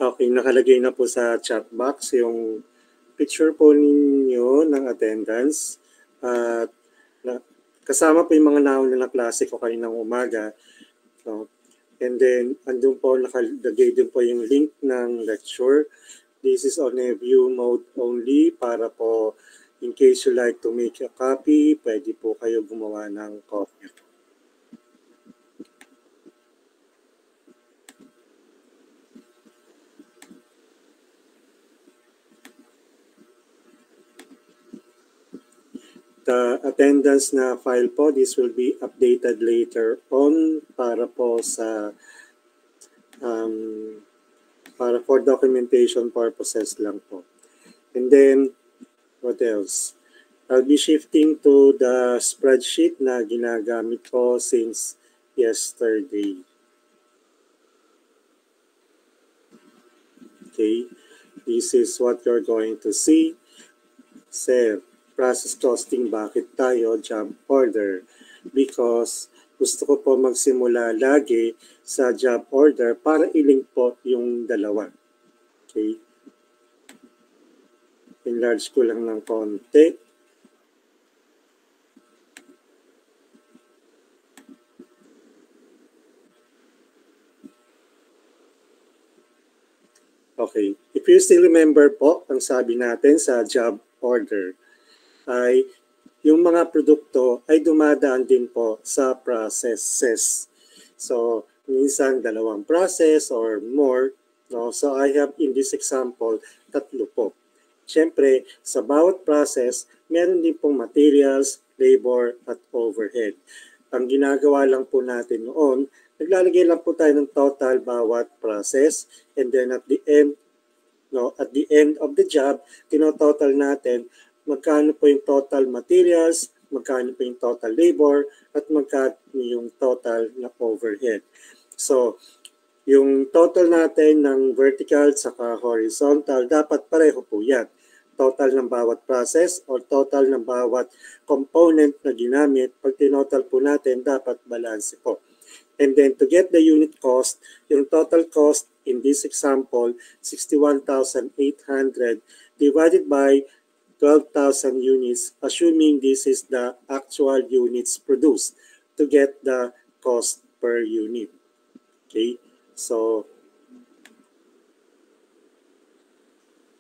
Okay, nakalagay na po sa chat box yung picture po ninyo ng attendance. At kasama po yung mga nauna na klase ko kaninang umaga. So, and then, andun po nakalagay din po yung link ng lecture. This is on a view mode only para po in case you like to make a copy, pwede po kayo gumawa ng copy. The attendance na file po, this will be updated later on para po sa para for documentation purposes lang po. And then, what else? I'll be shifting to the spreadsheet na ginagamit ko since yesterday. Okay, this is what you're going to see. Sir, process costing, bakit tayo job order? Because gusto ko po magsimula lagi sa job order para i-link po yung dalawa. Okay. Enlarge ko lang ng konti. Okay. If you still remember po, ang sabi natin sa job order ay yung mga produkto ay dumadaan din po sa processes. So, minsan dalawang process or more. No? So, I have in this example, 3 po. Siyempre, sa bawat process, meron din pong materials, labor, at overhead. Ang ginagawa lang po natin noon, naglalagay lang po tayo ng total bawat process, and then at the end of the job, tinototal natin magkano po yung total materials, magkano po yung total labor, at magkano yung total na overhead. So, yung total natin ng vertical saka horizontal, dapat pareho po yan. Total ng bawat process or total ng bawat component na ginamit, pag tinotal po natin, dapat balance po. And then to get the unit cost, yung total cost in this example, 61,800 divided by 12,000 units, assuming this is the actual units produced to get the cost per unit. Okay, so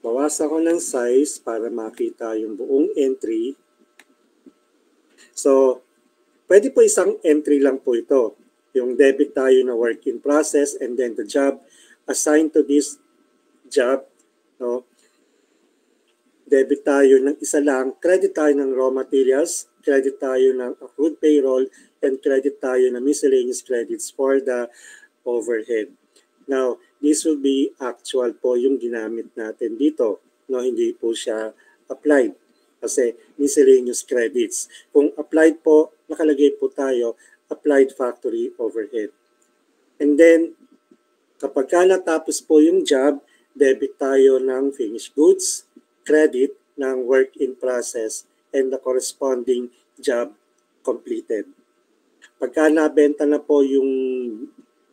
bawasan ko ng size para makita yung buong entry. So, pwede po isang entry lang po ito. Yung debit tayo na work in process and then the job assigned to this job, no? Debit tayo ng isa lang, credit tayo ng raw materials, credit tayo ng accrued payroll, and credit tayo ng miscellaneous credits for the overhead. Now, this will be actual po yung ginamit natin dito. No, hindi po siya applied kasi miscellaneous credits. Kung applied po, nakalagay po tayo, applied factory overhead. And then, kapag natapos po yung job, debit tayo ng finished goods, credit ng work in process, and the corresponding job completed. Pagka nabenta na po yung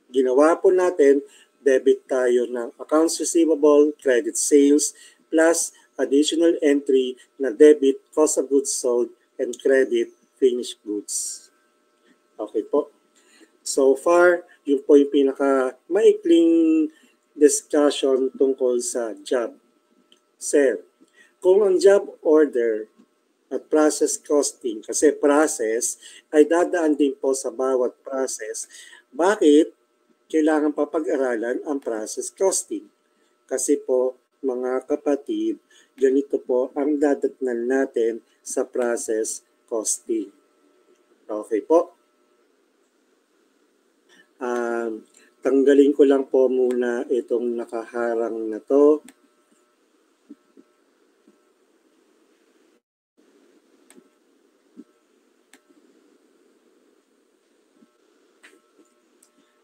ginawa po natin, debit tayo ng accounts receivable, credit sales, plus additional entry na debit cost of goods sold and credit finished goods. Okay po. So far, yun po yung pinaka-maikling discussion tungkol sa job. Sir, kung ang job order at process costing, kasi process ay dadaan din po sa bawat process, bakit kailangan papag-aralan ang process costing? Kasi po, mga kapatid, ganito po ang dadatnan natin sa process costing. Okay po. Tanggalin ko lang po muna itong nakaharang na to.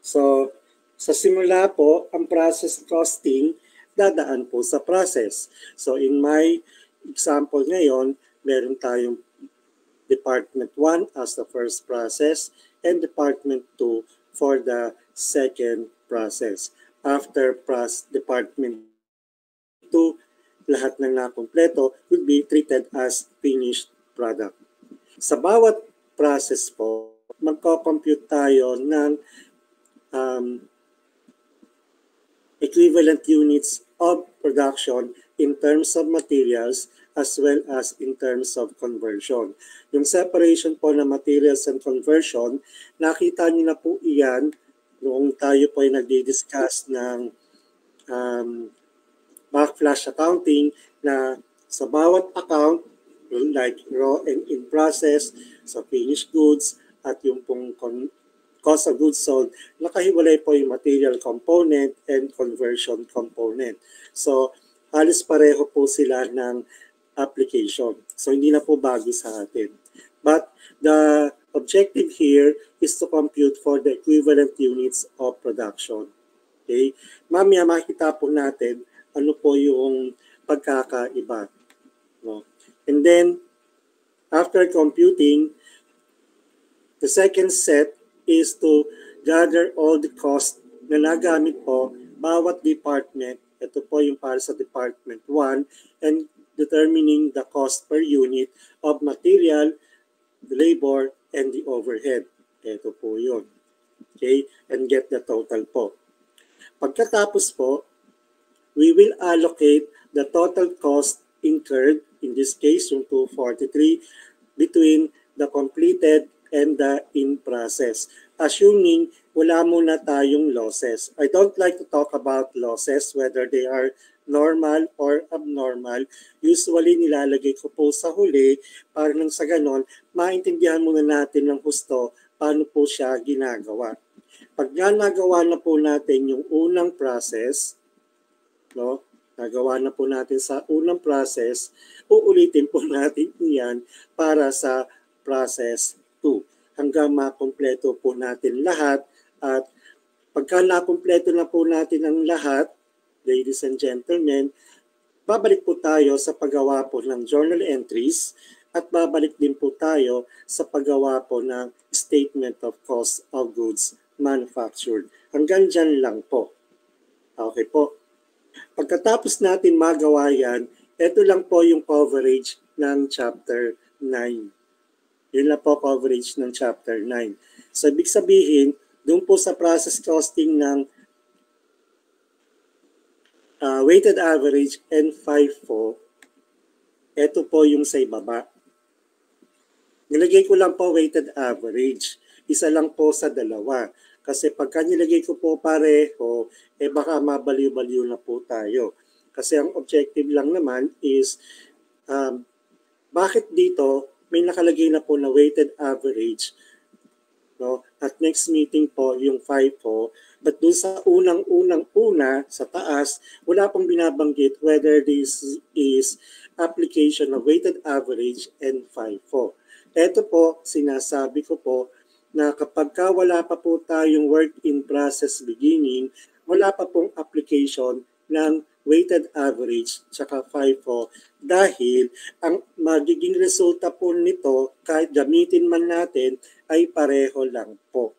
So, sa simula po, ang process costing dadaan po sa process. So, in my example ngayon, meron tayong Department 1 as the first process and Department 2 for the second process. after Department 2, lahat ng nakumpleto will be treated as finished product. Sa bawat process po, magko-compute tayo ng equivalent units of production in terms of materials as well as in terms of conversion. Yung separation po ng materials and conversion, nakita niyo na po iyan noong tayo po ay nagdi-discuss ng backflash accounting na sa bawat account, like raw and in process, sa finished goods, at yung pong cost of goods sold, nakahiwalay po yung material component and conversion component. So, halos pareho po sila ng application. So, hindi na po bago sa atin. But the objective here is to compute for the equivalent units of production. Okay? Mamaya makikita po natin ano po yung pagkakaiba. No? And then, after computing, the second set is to gather all the cost na nagamit po bawat department. Ito po yung para sa Department 1 and determining the cost per unit of material, the labor, and the overhead. Ito po yun. Okay? And get the total po. Pagkatapos po, we will allocate the total cost incurred, in this case yung 243, between the completed and the in process. Assuming wala muna tayong losses. I don't like to talk about losses, whether they are normal or abnormal. Usually nilalagay ko po sa huli para nang sa ganon, maintindihan muna natin ng husto paano po siya ginagawa. Pag nagawa na po natin yung unang process, no? Nagawa na po natin sa unang process, uulitin po natin yan para sa process 2 hanggang makumpleto po natin lahat. At pagka nakumpleto na po natin ang lahat, ladies and gentlemen, babalik po tayo sa paggawa po ng journal entries at babalik din po tayo sa paggawa po ng statement of cost of goods manufactured. Hanggang dyan lang po. Okay po. Pagkatapos natin magawa yan, ito lang po yung coverage ng Chapter 9. Yun lang po coverage ng Chapter 9. So, ibig sabihin, doon po sa process costing ng weighted average and FIFO, ito po yung sa ibaba. Nilagay ko lang po weighted average. Isa lang po sa dalawa. Kasi pagka nilagay ko po pareho, baka mabaliw-baliw na po tayo. Kasi ang objective lang naman is, bakit dito may nakalagay na po na weighted average, no? At next meeting po yung FIFO, but dun sa unang-una sa taas, wala pong binabanggit whether this is application of weighted average and FIFO. Ito po, sinasabi ko po, na kapag wala pa po tayong work in process beginning, wala pa pong application ng weighted average tsaka FIFO dahil ang magiging resulta po nito kahit gamitin man natin ay pareho lang po.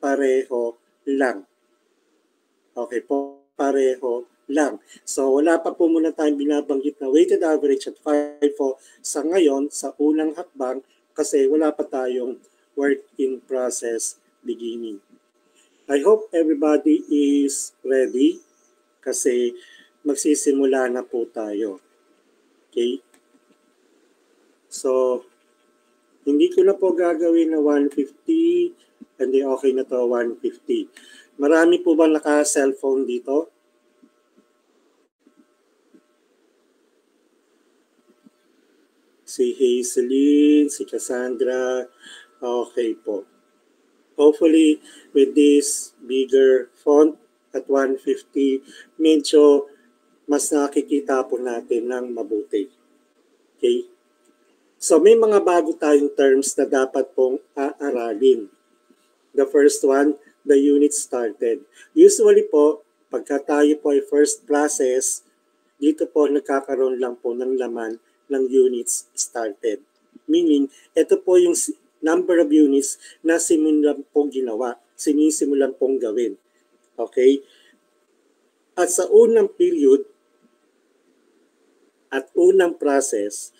Pareho lang. Okay po, pareho lang. So wala pa po muna tayong binabanggit na weighted average at FIFO sa ngayon sa unang hakbang kasi wala pa tayong work in process beginning. I hope everybody is ready kasi magsisimula na po tayo. Okay? So, hindi ko na po gagawin na 150, hindi okay na to 150. Marami po ba naka-cellphone dito? Si Hazeline, si Cassandra, okay po. Hopefully, with this bigger font at 150, medyo mas nakikita po natin ng mabuti. Okay? So, may mga bago tayong terms na dapat pong aaralin. The first one, the unit started. Usually po, pagka tayo po ay first process, dito po nagkakaroon lang po ng laman ng units started. Meaning, ito po yung number of units na simulan pong ginawa, sinisimulan pong gawin. Okay? At sa unang period at unang process,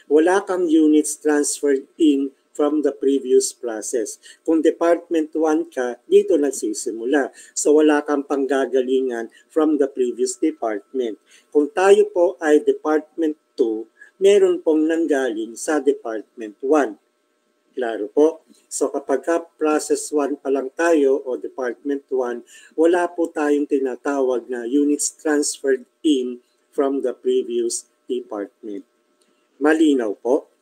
wala kang units transferred in from the previous process. Kung Department 1 ka, dito nagsisimula. So wala kang panggagalingan from the previous department. Kung tayo po ay Department 2, meron pong nanggaling sa Department 1. Klaro po. So kapag process 1 pa lang tayo o Department 1, wala po tayong tinatawag na units transferred in from the previous department. Malinaw po?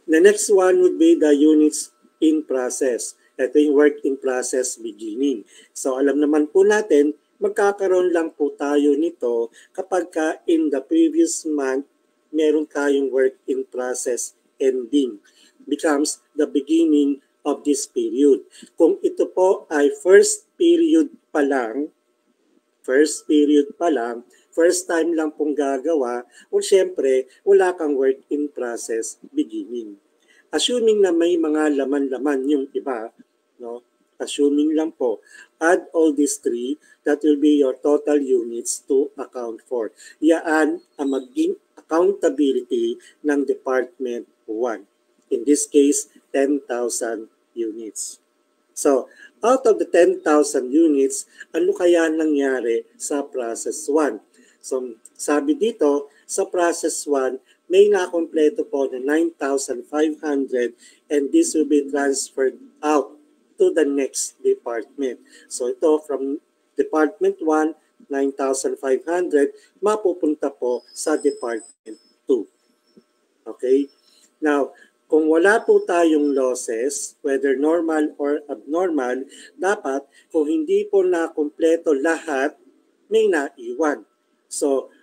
The next one would be the units in process. Ito yung work in process beginning. So alam naman po natin, magkakaroon lang po tayo nito kapag ka in the previous month, meron tayong work in process ending. Becomes the beginning of this period. Kung ito po ay first period pa lang, first time lang pong gagawa, o syempre, wala kang work in process beginning. Assuming na may mga laman-laman yung iba, no? Assuming lang po, add all these three, that will be your total units to account for. Yaan ang maging accountability ng Department 1. In this case, 10,000 units. So, out of the 10,000 units, ano kaya nangyari sa process 1? So, sabi dito, sa process 1, may nakompleto po na 9,500 and this will be transferred out to the next department. So, ito from Department 1, 9,500, mapupunta po sa Department 2. Okay? Now, kung wala po tayong losses, whether normal or abnormal, dapat kung hindi po nakumpleto lahat, may naiwan. So,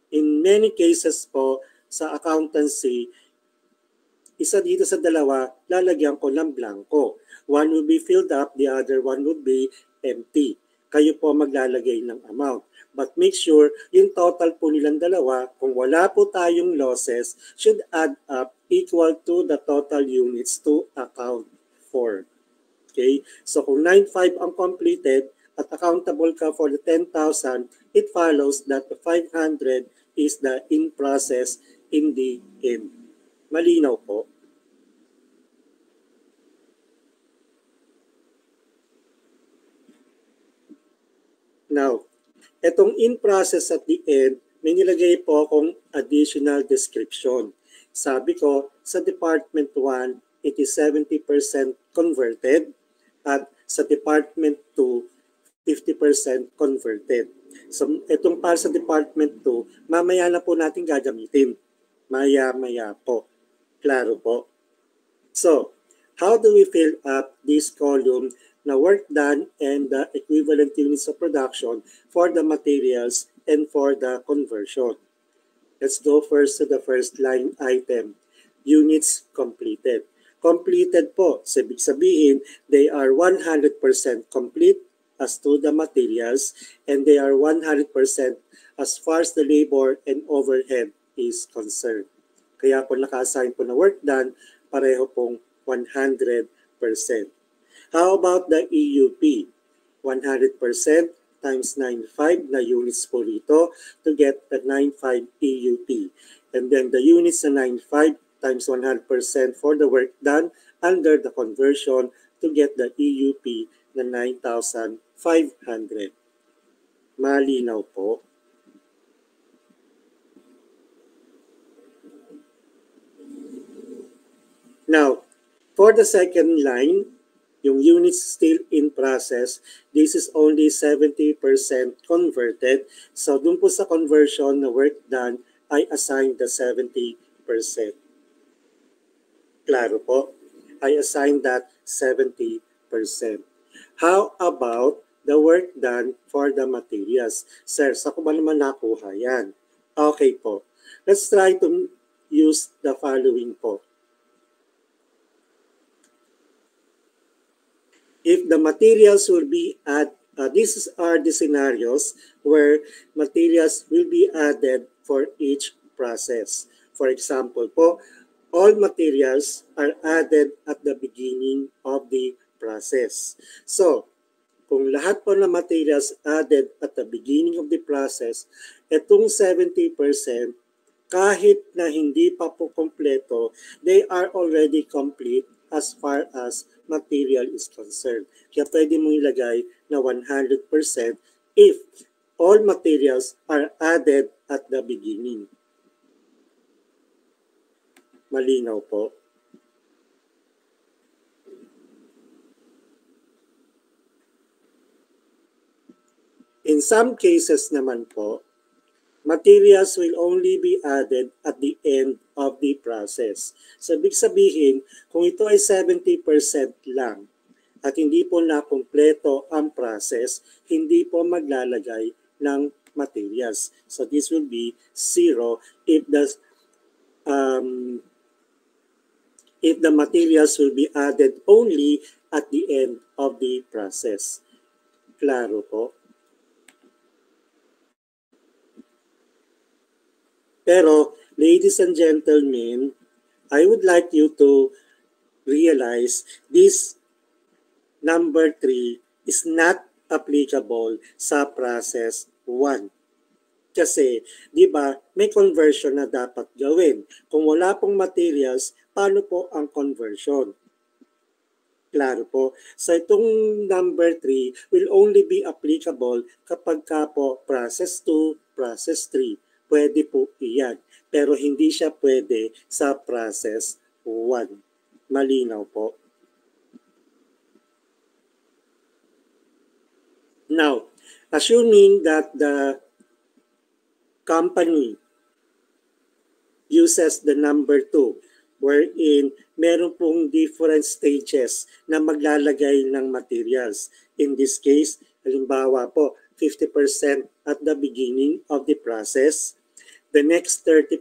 in many cases po sa accountancy, isa dito sa dalawa, lalagyan ko ng blanco. One will be filled up, the other one would be empty. Kayo po maglalagay ng amount. But make sure, yung total po nilang dalawa, kung wala po tayong losses, should add up equal to the total units to account for. Okay? So kung 9,500 ang completed at accountable ka for the 10,000, it follows that the 500 is the in process in the end. Malinaw po. Now, etong in process at the end, may nilagay po akong additional description. Sabi ko, sa Department 1, it is 70% converted at sa Department 2, 50% converted. So, itong para sa Department 2, mamaya na po natin gagamitin. Maya-maya po. Klaro po. So, how do we fill up this column na work done and the equivalent units of production for the materials and for the conversion? Let's go first to the first line item. Units completed. Completed po, sabihin, they are 100% complete as to the materials and they are 100% as far as the labor and overhead is concerned. Kaya po naka-assign po na work done, pareho pong 100%. How about the EUP? 100% times 9,500 na units po dito to get the 9,500 EUP. And then the units na 9,500 times 100% for the work done under the conversion to get the EUP na 9,500. Malinaw po. Now, for the second line, yung units still in process, this is only 70% converted. So, dun po sa conversion na work done, I assign the 70%. Klaro po? I assign that 70%. How about the work done for the materials? Sir, sa ko ba naman nakuha yan? Okay po. Let's try to use the following po. If the materials will be these are the scenarios where materials will be added for each process. For example po, all materials are added at the beginning of the process. So, kung lahat po ng materials added at the beginning of the process, itong 70%, kahit na hindi pa po kompleto, they are already complete as far as material is concerned. Kaya pwede mong ilagay na 100% if all materials are added at the beginning. Malinaw po. In some cases naman po, materials will only be added at the end of the process. So, ibig sabihin, kung ito ay 70% lang at hindi po nakumpleto ang process, hindi po maglalagay ng materials. So, this will be 0 if the materials will be added only at the end of the process. Klaro po? Pero, ladies and gentlemen, I would like you to realize this number 3 is not applicable sa process 1. Kasi, di ba, may conversion na dapat gawin. Kung wala pong materials, paano po ang conversion? Klaro po. So itong number 3 will only be applicable kapag ka po process 2, process 3. Pwede po iyan. Pero hindi siya pwede sa process 1. Malinaw po. Now, assuming that the company uses the number 2, wherein meron pong different stages na maglalagay ng materials. In this case, halimbawa po, 50% at the beginning of the process. The next 30%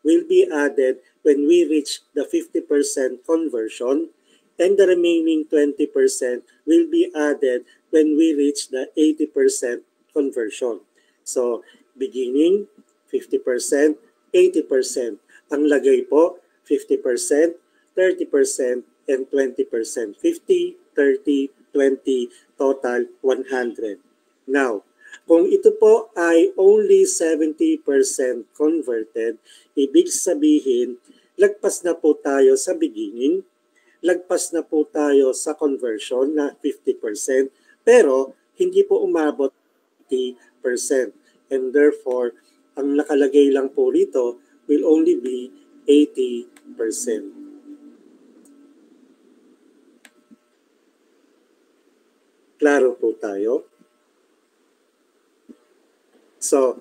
will be added when we reach the 50% conversion, and the remaining 20% will be added when we reach the 80% conversion. So, beginning, 50%, 80%. Ang lagay po, 50%, 30%, and 20%. 50, 30, 20, total 100. Now, kung ito po ay only 70% converted, ibig sabihin, lagpas na po tayo sa beginning, lagpas na po tayo sa conversion na 50%, pero hindi po umabot 80%. And therefore, ang nakalagay lang po rito will only be 80%. Klaro po tayo? So,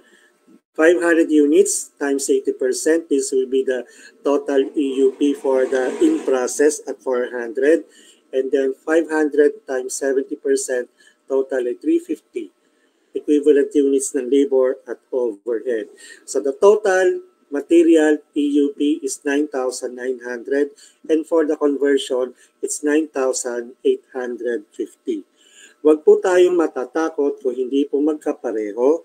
500 units times 80%, this will be the total EUP for the in-process at 400. And then 500 times 70%, total ay 350. Equivalent units ng labor at overhead. So the total material EUP is 9,900, and for the conversion, it's 9,850. Huwag po tayong matatakot kung hindi po magkapareho.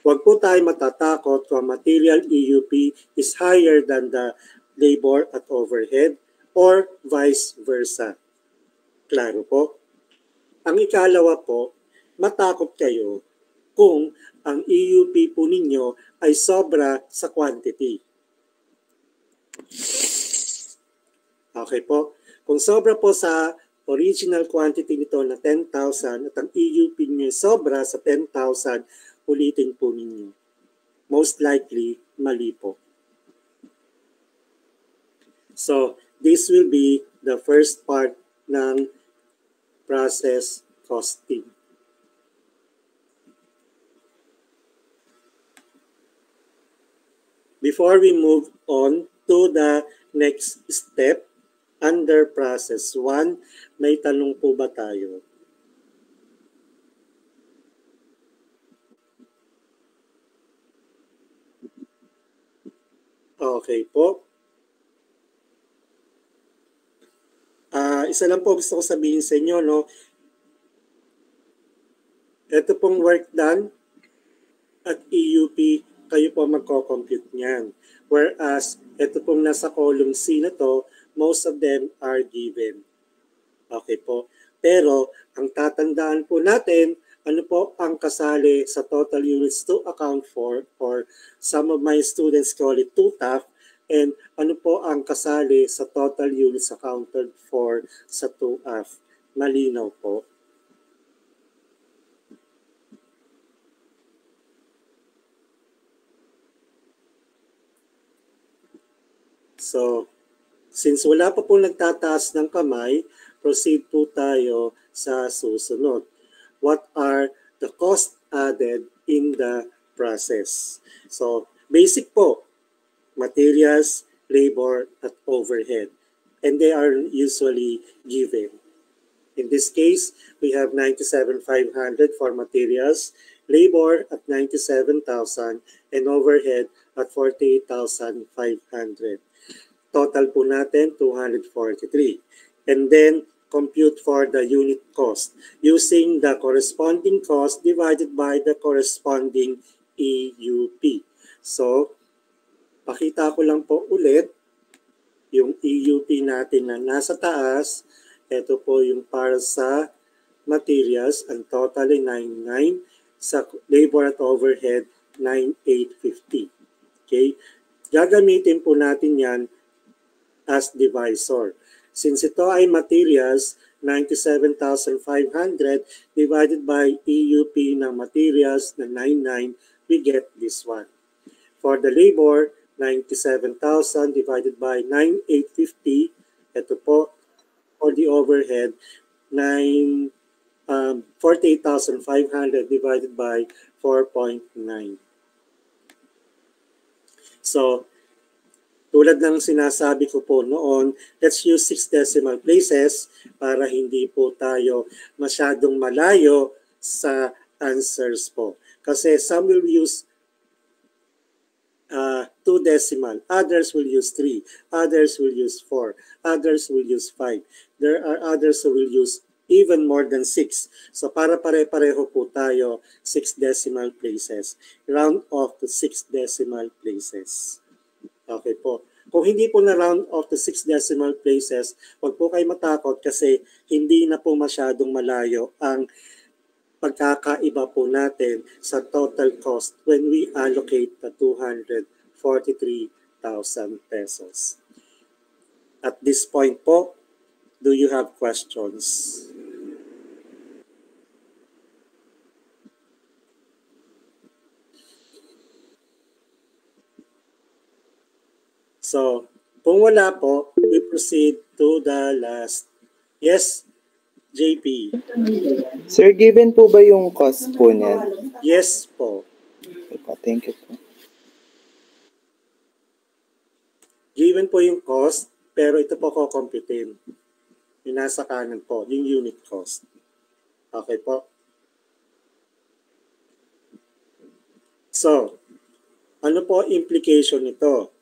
Huwag po tayong matatakot kung material EUP is higher than the labor at overhead or vice versa. Klaro po? Ang ikalawa po, matakot kayo kung ang EUP po ninyo ay sobra sa quantity. Okay po? Kung sobra po sa original quantity nito na 10,000 at ang EUP niyo sobra sa 10,000, ulitin po ninyo. Most likely, mali po. So, this will be the first part ng process costing. Before we move on to the next step, under process 1, may tanong po ba tayo? Okay po. Isa lang po gusto ko sabihin sa inyo, no? Ito pong work done at EUP kayo po magko-compute niyan. Whereas, ito pong nasa column C na to, most of them are given. Okay po. Pero, ang tatandaan po natin, ano po ang kasali sa total units to account for, or some of my students call it 2TAF, and ano po ang kasali sa total units accounted for sa 2F. Malinaw po. So, since wala pa po nagtataas ng kamay, proceed po tayo sa susunod. What are the costs added in the process? So, basic po, materials, labor, at overhead. And they are usually given. In this case, we have 97,500 for materials, labor at 97,000, and overhead at 48,500. Total po natin, 243. And then, compute for the unit cost using the corresponding cost divided by the corresponding EUP. So, pakita ko lang po ulit yung EUP natin na nasa taas. Ito po yung para sa materials, ang total ay 99. Sa labor at overhead, 9,850. Okay? Gagamitin po natin yan as divisor. Since ito ay materials, 97,500 divided by EUP ng materials na 99, we get this one. For the labor, 97,000 divided by 9,850, ito po. For the overhead, 48,500 divided by 4.9. So, tulad ng sinasabi ko po noon, let's use 6 decimal places para hindi po tayo masyadong malayo sa answers po. Kasi some will use 2 decimal, others will use 3, others will use 4, others will use 5. There are others who will use even more than 6. So para pare-pareho po tayo 6 decimal places. Round off to 6 decimal places. Okay po. Kung hindi po na round off to 6 decimal places, huwag po kayo matakot kasi hindi na po masyadong malayo ang pagkakaiba po natin sa total cost when we allocate the 243,000 pesos. At this point po, do you have questions? So, kung wala po, we proceed to the last. Yes, JP. Sir, given po ba yung cost po niyan? Yes po. Thank you po. Given po yung cost, pero ito po kukumputin. Yung nasa kanan po, yung unit cost. Okay po. So, ano po implication nito?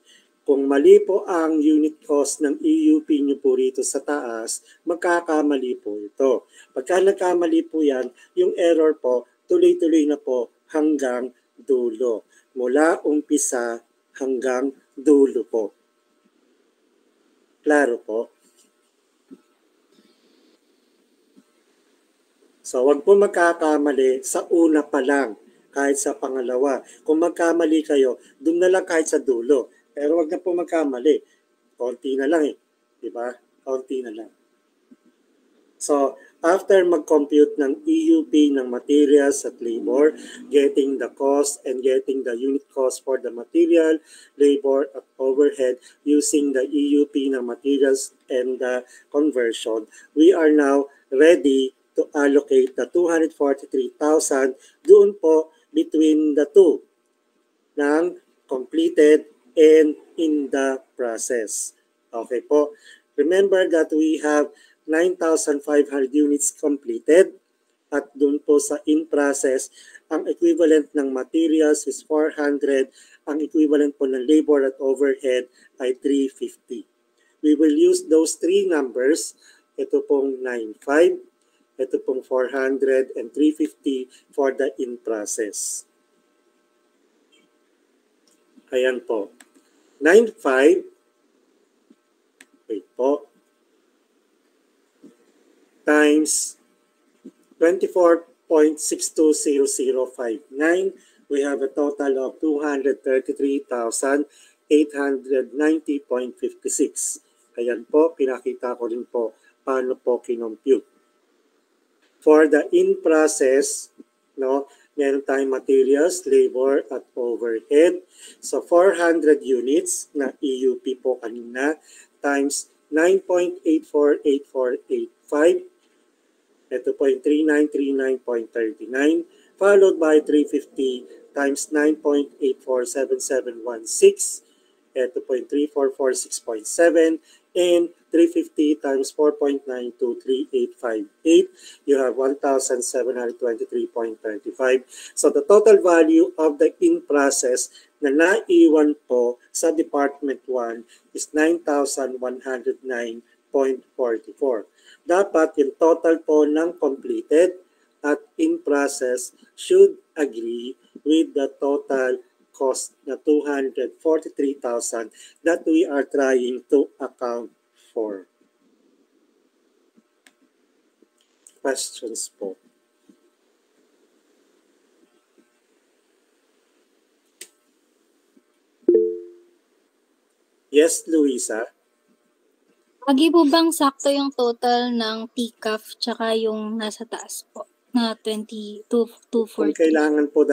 Kung mali po ang unit cost ng EUP nyo po rito sa taas, magkakamali po ito. Pagka nagkamali po yan, yung error po, tuloy-tuloy na po hanggang dulo. Mula umpisa hanggang dulo po. Klaro po? So, wag po magkakamali sa una pa lang, kahit sa pangalawa. Kung magkamali kayo, doon na lang kahit sa dulo. Pero wag na po magkamali. Konti na lang eh. Diba? Konti na lang. So, after mag-compute ng EUP ng materials at labor, getting the cost and getting the unit cost for the material, labor at overhead using the EUP ng materials and the conversion, we are now ready to allocate the 243,000 doon po between the two ng completed and in the process. Okay po. Remember that we have 9,500 units completed at dun po sa in process, ang equivalent ng materials is 400, ang equivalent po ng labor at overhead ay 350. We will use those three numbers, ito pong 9,500, ito pong 400 and 350 for the in process. Ayan po. 9.5. Wait po. Times 24.620059. We have a total of 233,890.56. Ayan po, pinakita ko rin po paano po kinompute. For the in-process, no, meron tayong materials, labor, at overhead. So 400 units na EUP po kanina times 9.848485. Ito po yung 3939.39 followed by 350 times 9.847716. Ito po yung 3446.7 and 350 times 4.923858. You have 1,723.35. So the total value of the in-process na naiwan po sa Department 1 is 9,109.44. Dapat yung total po ng completed at in process should agree with the total cost na 243,000 that we are trying to account for. Questions po? Yes, Luisa? Lagi po bang sakto yung total ng TCAF tsaka yung nasa taas po na 2240? Kung kailangan po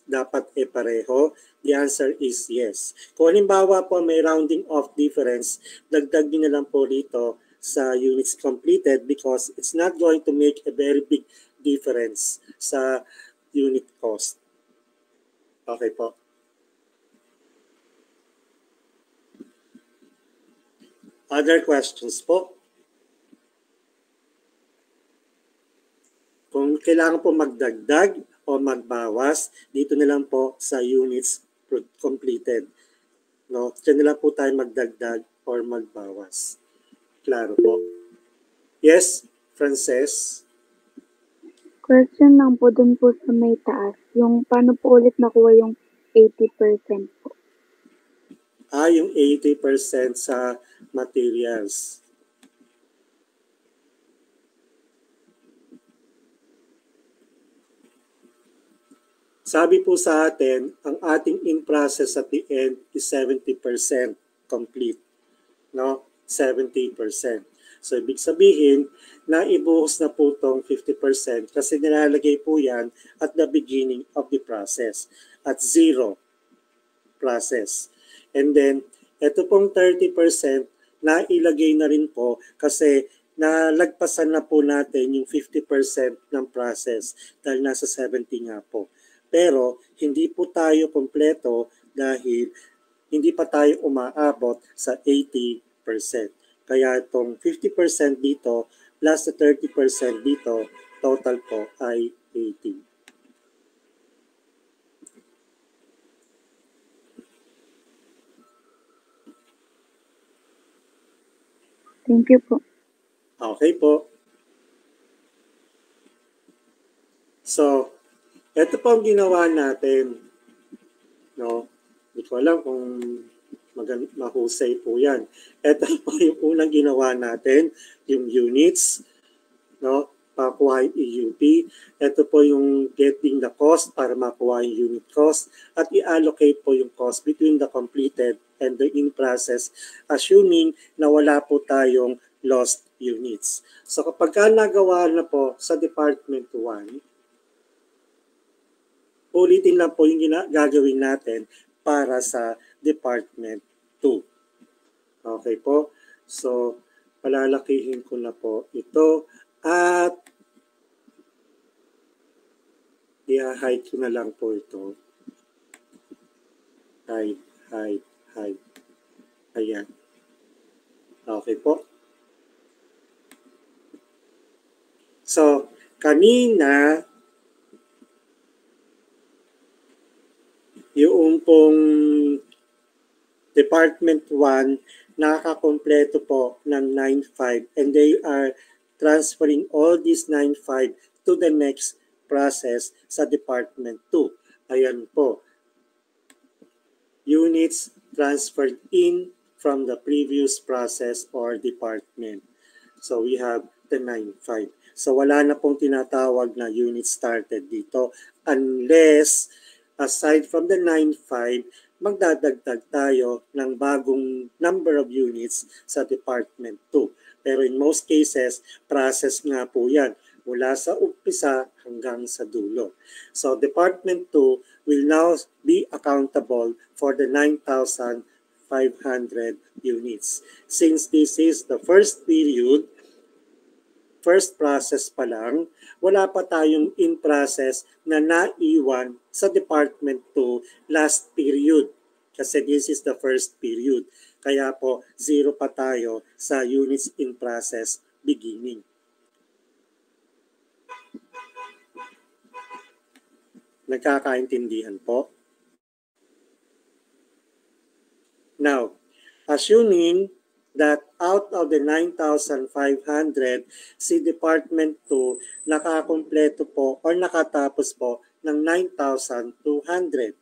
dapat pareho, the answer is yes. Kung halimbawa po may rounding off difference, dagdag nyo na lang po dito sa units completed because it's not going to make a very big difference sa unit cost. Okay po. Other questions po? Kung kailangan po magdagdag o magbawas, dito na lang po sa units completed. No? Diyan na lang po tayo magdagdag or magbawas. Klaro po. Yes, Frances? Question lang po dun po sa may taas. Yung paano po ulit nakuha yung 80% po? Yung 80% sa materials. Sabi po sa atin, ang ating in-process at the end is 70% complete. No? 70%. So, ibig sabihin, naibuhos na po itong 50% kasi nilalagay po yan at the beginning of the process at zero process. And then, ito pong 30% na ilagay na rin po kasi nalagpasan na po natin yung 50% ng process dahil nasa 70 nga po. Pero hindi po tayo kompleto dahil hindi pa tayo umaabot sa 80%. Kaya itong 50% dito plus the 30% dito, total po ay 80. Thank you po. Okay po. So, ito po ang ginawa natin. No? Hindi ko alam kung mahusay po yan. Ito po yung unang ginawa natin, yung units. No? Pakuha yung EUP. Ito po yung getting the cost para makuha yung unit cost. At i-allocate po yung cost between the completed and the in-process, assuming na wala po tayong lost units. So kapag nagawa na po sa Department 1, ulitin lang po yung gagawin natin para sa Department 2. Okay po? So, palalakihin ko na po ito at i-hide ko na lang po ito. Hide. Ayan. Okay po. So, kanina, yung pong Department 1, nakakakompleto po ng 9.5 and they are transferring all these 9.5 to the next process sa Department 2. Ayan po. units transferred in from the previous process or department. So we have the 9.5. So wala na pong tinatawag na unit started dito unless aside from the 9.5, magdadagdag tayo ng bagong number of units sa Department 2. Pero in most cases, process nga po yan mula sa umpisa hanggang sa dulo. So Department 2 will now be accountable for the 9,500 units. Since this is the first period, first process pa lang, wala pa tayong in process na naiwan sa Department 2 last period. Kasi this is the first period. Kaya po, 0 pa tayo sa units in process beginning. Nagkakaintindihan po? Now, assuming that out of the 9,500, si Department 2 nakakompleto po or nakatapos po ng 9,200.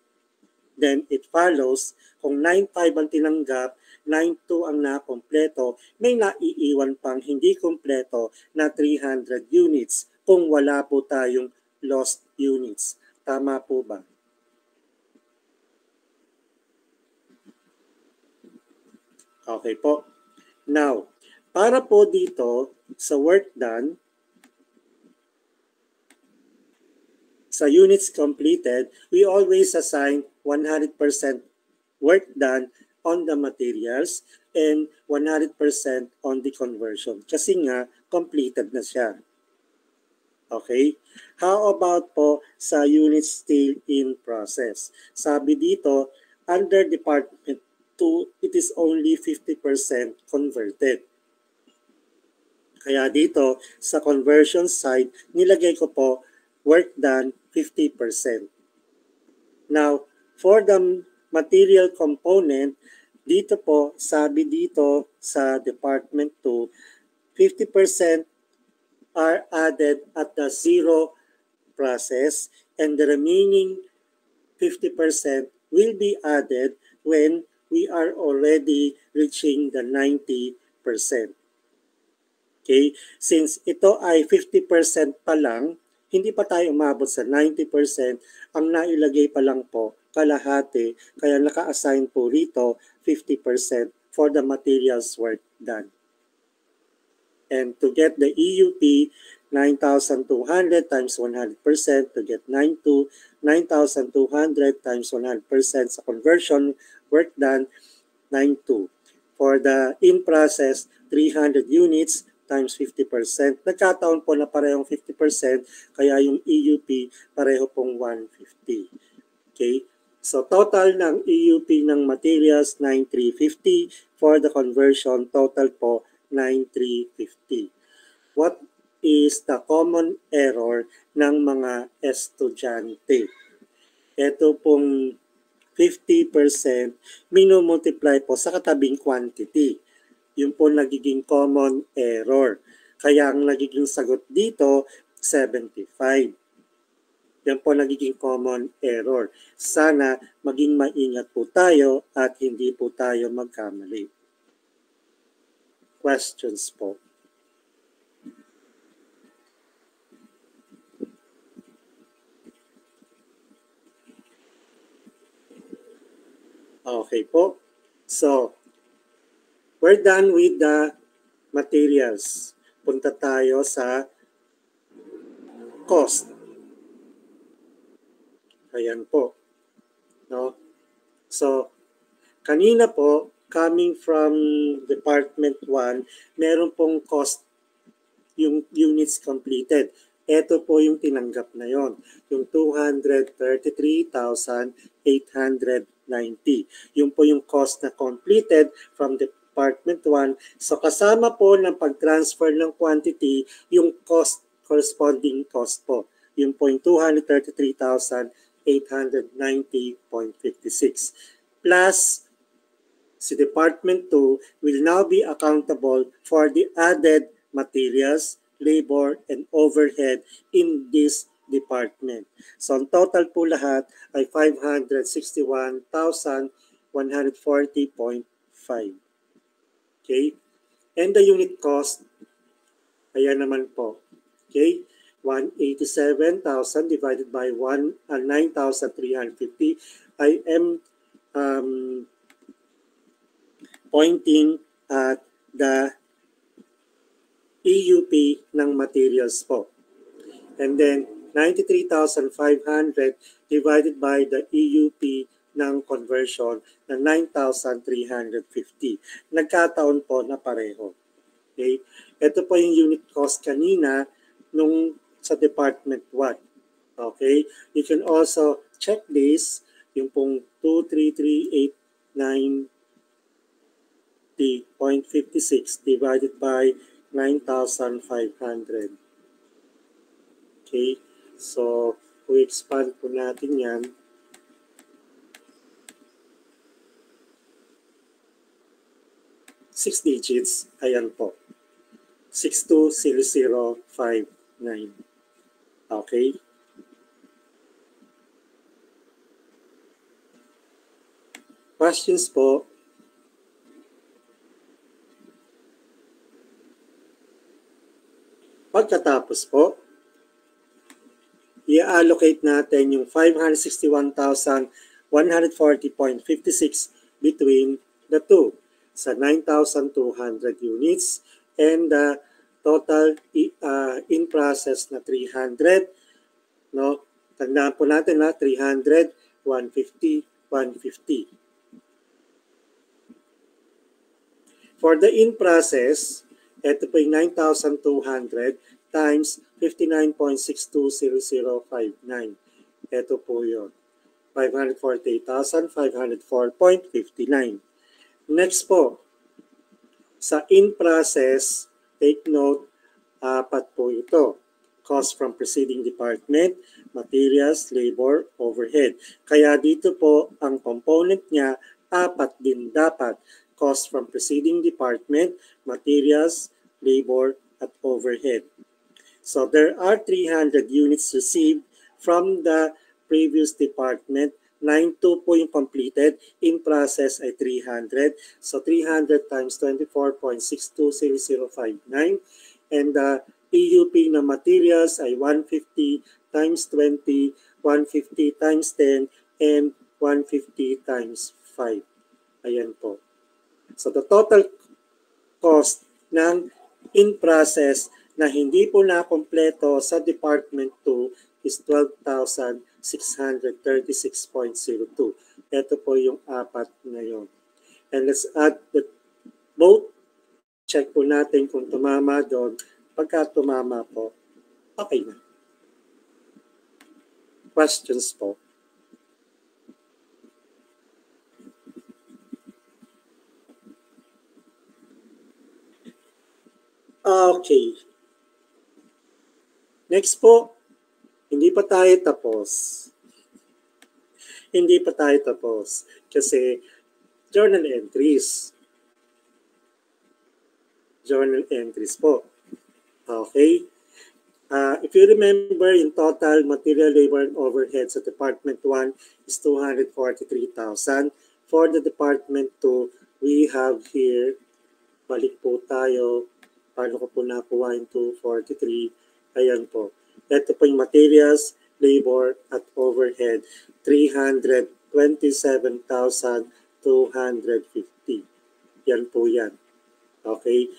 Then it follows, kung 9,500 ang tinanggap, 9,200 ang nakompleto, may naiiwan pang hindi kompleto na 300 units kung wala po tayong lost units. Tama po ba? Okay po. Now, para po dito sa work done, sa units completed, we always assign 100% work done on the materials and 100% on the conversion. Kasi nga, completed na siya. Okay? How about po sa units still in process? Sabi dito, under Department 2, it is only 50% converted. Kaya dito, sa conversion side, nilagay ko po work done 50%. Now, for the material component, dito po, sabi dito sa Department 2, 50% are added at the 0 process and the remaining 50% will be added when we are already reaching the 90%. Okay? Since ito ay 50% pa lang, hindi pa tayo umabot sa 90%, ang nailagay pa lang po kalahati, kaya naka-assign po rito 50% for the materials work done. And to get the EUP, 9,200 times 100% to get 9,200 times 100% sa conversion work done, 9,200. For the in-process, 300 units times 50%. Nagkataon po na parehong 50%, kaya yung EUP pareho pong 150. Okay? So total ng EUP ng materials, 9,350. For the conversion, total po, 9,350. What is the common error ng mga estudyante? Ito pong 50% minumultiply po sa katabing quantity. Yun po nagiging common error. Kaya ang nagiging sagot dito, 75. Yan po nagiging common error. Sana maging maingat po tayo at hindi po tayo magkamali. Questions po? Okay po. So, we're done with the materials. Punta tayo sa cost. Ayan po. No? So, kanina po, coming from Department 1, meron pong cost yung units completed. Ito po yung tinanggap na yon, yung 233,890. Yung po yung cost na completed from Department 1. So kasama po ng pag-transfer ng quantity, yung cost, corresponding cost po. Yung po yung 233,890.56. Plus, si Department 2 will now be accountable for the added materials, labor, and overhead in this department. So, ang total po lahat ay 561,890 140.5. Okay? And the unit cost, ayan naman po. Okay? 187,000 divided by 9,350. I am pointing at the EUP ng materials po. And then 93,500 divided by the EUP ng conversion na 9,350. Nagkataon po na pareho. Okay? Ito po yung unit cost kanina nung sa Department 1. Okay? You can also check this, yung pong 233,890.56 divided by 9,500. Okay? So, kung expand po natin yan, 6 digits, ayan po. 620059. Okay? Questions po? Pagkatapos po, i-allocate natin yung 561,140.56 between the two sa 9,200 units and the total in process na 300. No? Tandaan po natin na 300, 150, 150. For the in process, ito po yung 9,200 times 59.620059. Ito po yun. 548,504.59. Next po, sa in process, take note, apat po ito. Cost from preceding department, materials, labor, overhead. Kaya dito po, ang component niya, apat din dapat. Cost from preceding department, materials, labor, at overhead. So there are 300 units received from the previous department. 92 po yung completed. In process ay 300. So 300 times 24.620059. And the EUP na materials ay 150 times 20, 150 times 10, and 150 times 5. Ayan po. So the total cost ng in process na hindi po nakompleto sa Department 2 is 12,636.02. Ito po yung apat ngayon. And let's add the both. Check po natin kung tumama doon. Pagka tumama po, okay na. Questions po? Okay. Next po, hindi pa tayo tapos. Hindi pa tayo tapos. Kasi journal entries. Journal entries po. Okay. If you remember, yung total material, labor, and overhead sa Department 1 is 243,000. For the Department 2, we have here, balik po tayo. Paano ko po nakuha yung 243? Ayan po. Ito po yung materials, labor, at overhead. 327,250. Yan po yan. Okay?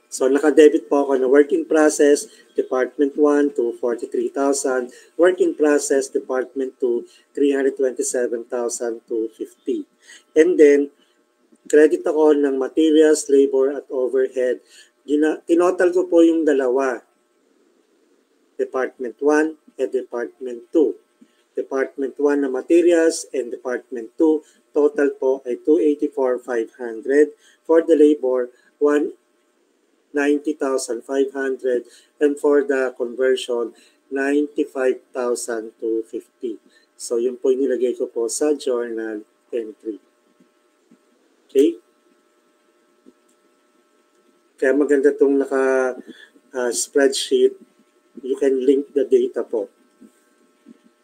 So, naka-debit po ako na work in process, Department 1, 243,000. Work in process, Department 2, 327,250. And then, credit ako ng materials, labor, at overhead. Tinotal ko po yung dalawa. Department 1 at Department 2. Department 1 na materials and Department 2, total po ay 284,500. For the labor, 90,500, and for the conversion, 95,250. So, yun po yung nilagay ko po sa journal entry. Okay? Kaya maganda itong naka-spreadsheet. You can link the data po.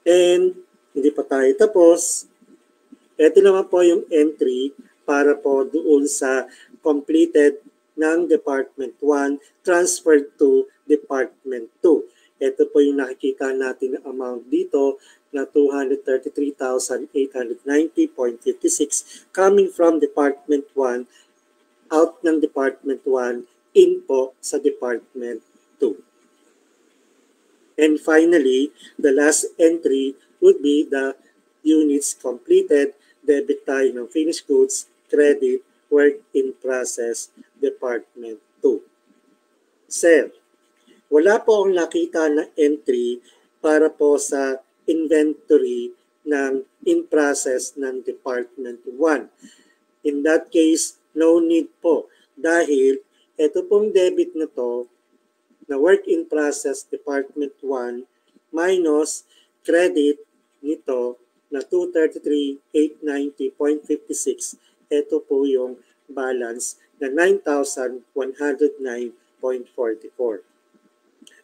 And hindi pa tayo tapos. Ito naman po yung entry para po doon sa completed ng Department 1 transferred to Department 2. Ito po yung nakikita natin na amount dito na 233,890.56 coming from Department 1 out ng Department 1 in po sa Department 2. And finally, the last entry would be the units completed, debit tayo ng finished goods, credit, work in process, Department 2. Sir, wala po akong nakita na entry para po sa inventory ng in process ng Department 1. In that case, no need po dahil ito pong debit na to na work in process Department 1 minus credit nito na 233,890.56. Ito po yung balance na 9,109.44.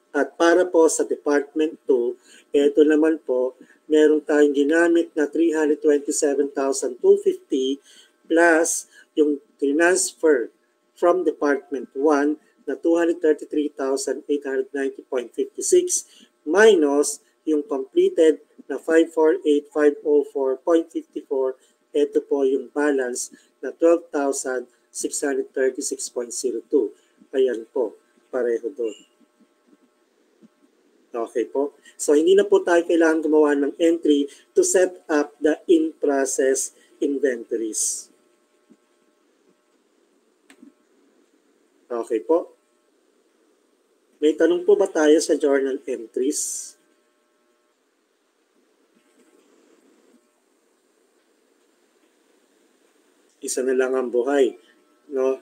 At para po sa Department 2, ito naman po, meron tayong ginamit na 327,250 plus yung transfer from Department 1 na 233,890.56 minus yung completed na 548,504.54. Ito po yung balance na 12,636.02. Ayan po, pareho doon. Okay po. So hindi na po tayo kailangan gumawa ng entry to set up the in-process inventories. Okay po. May tanong po ba tayo sa journal entries? Isa na lang ang buhay, no?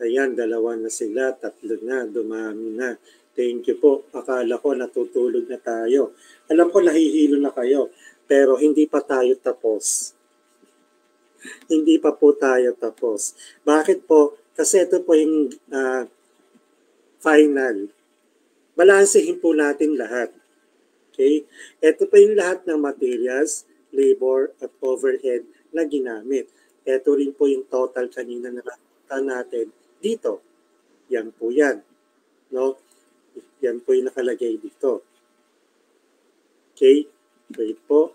Ayan, dalawa na sila, tatlo na, dumami na. Thank you po. Akala ko natutulog na tayo. Alam ko nahihilo na kayo, pero hindi pa tayo tapos. Hindi pa po tayo tapos. Bakit po? Kasi ito po yung final. Balansehin po natin lahat. Okay? Ito po yung lahat ng materials, labor, at overhead na ginamit. Ito rin po yung total kanina na nakita natin dito. Yan po yan. No? Yan po yung nakalagay dito. Okay? Wait po.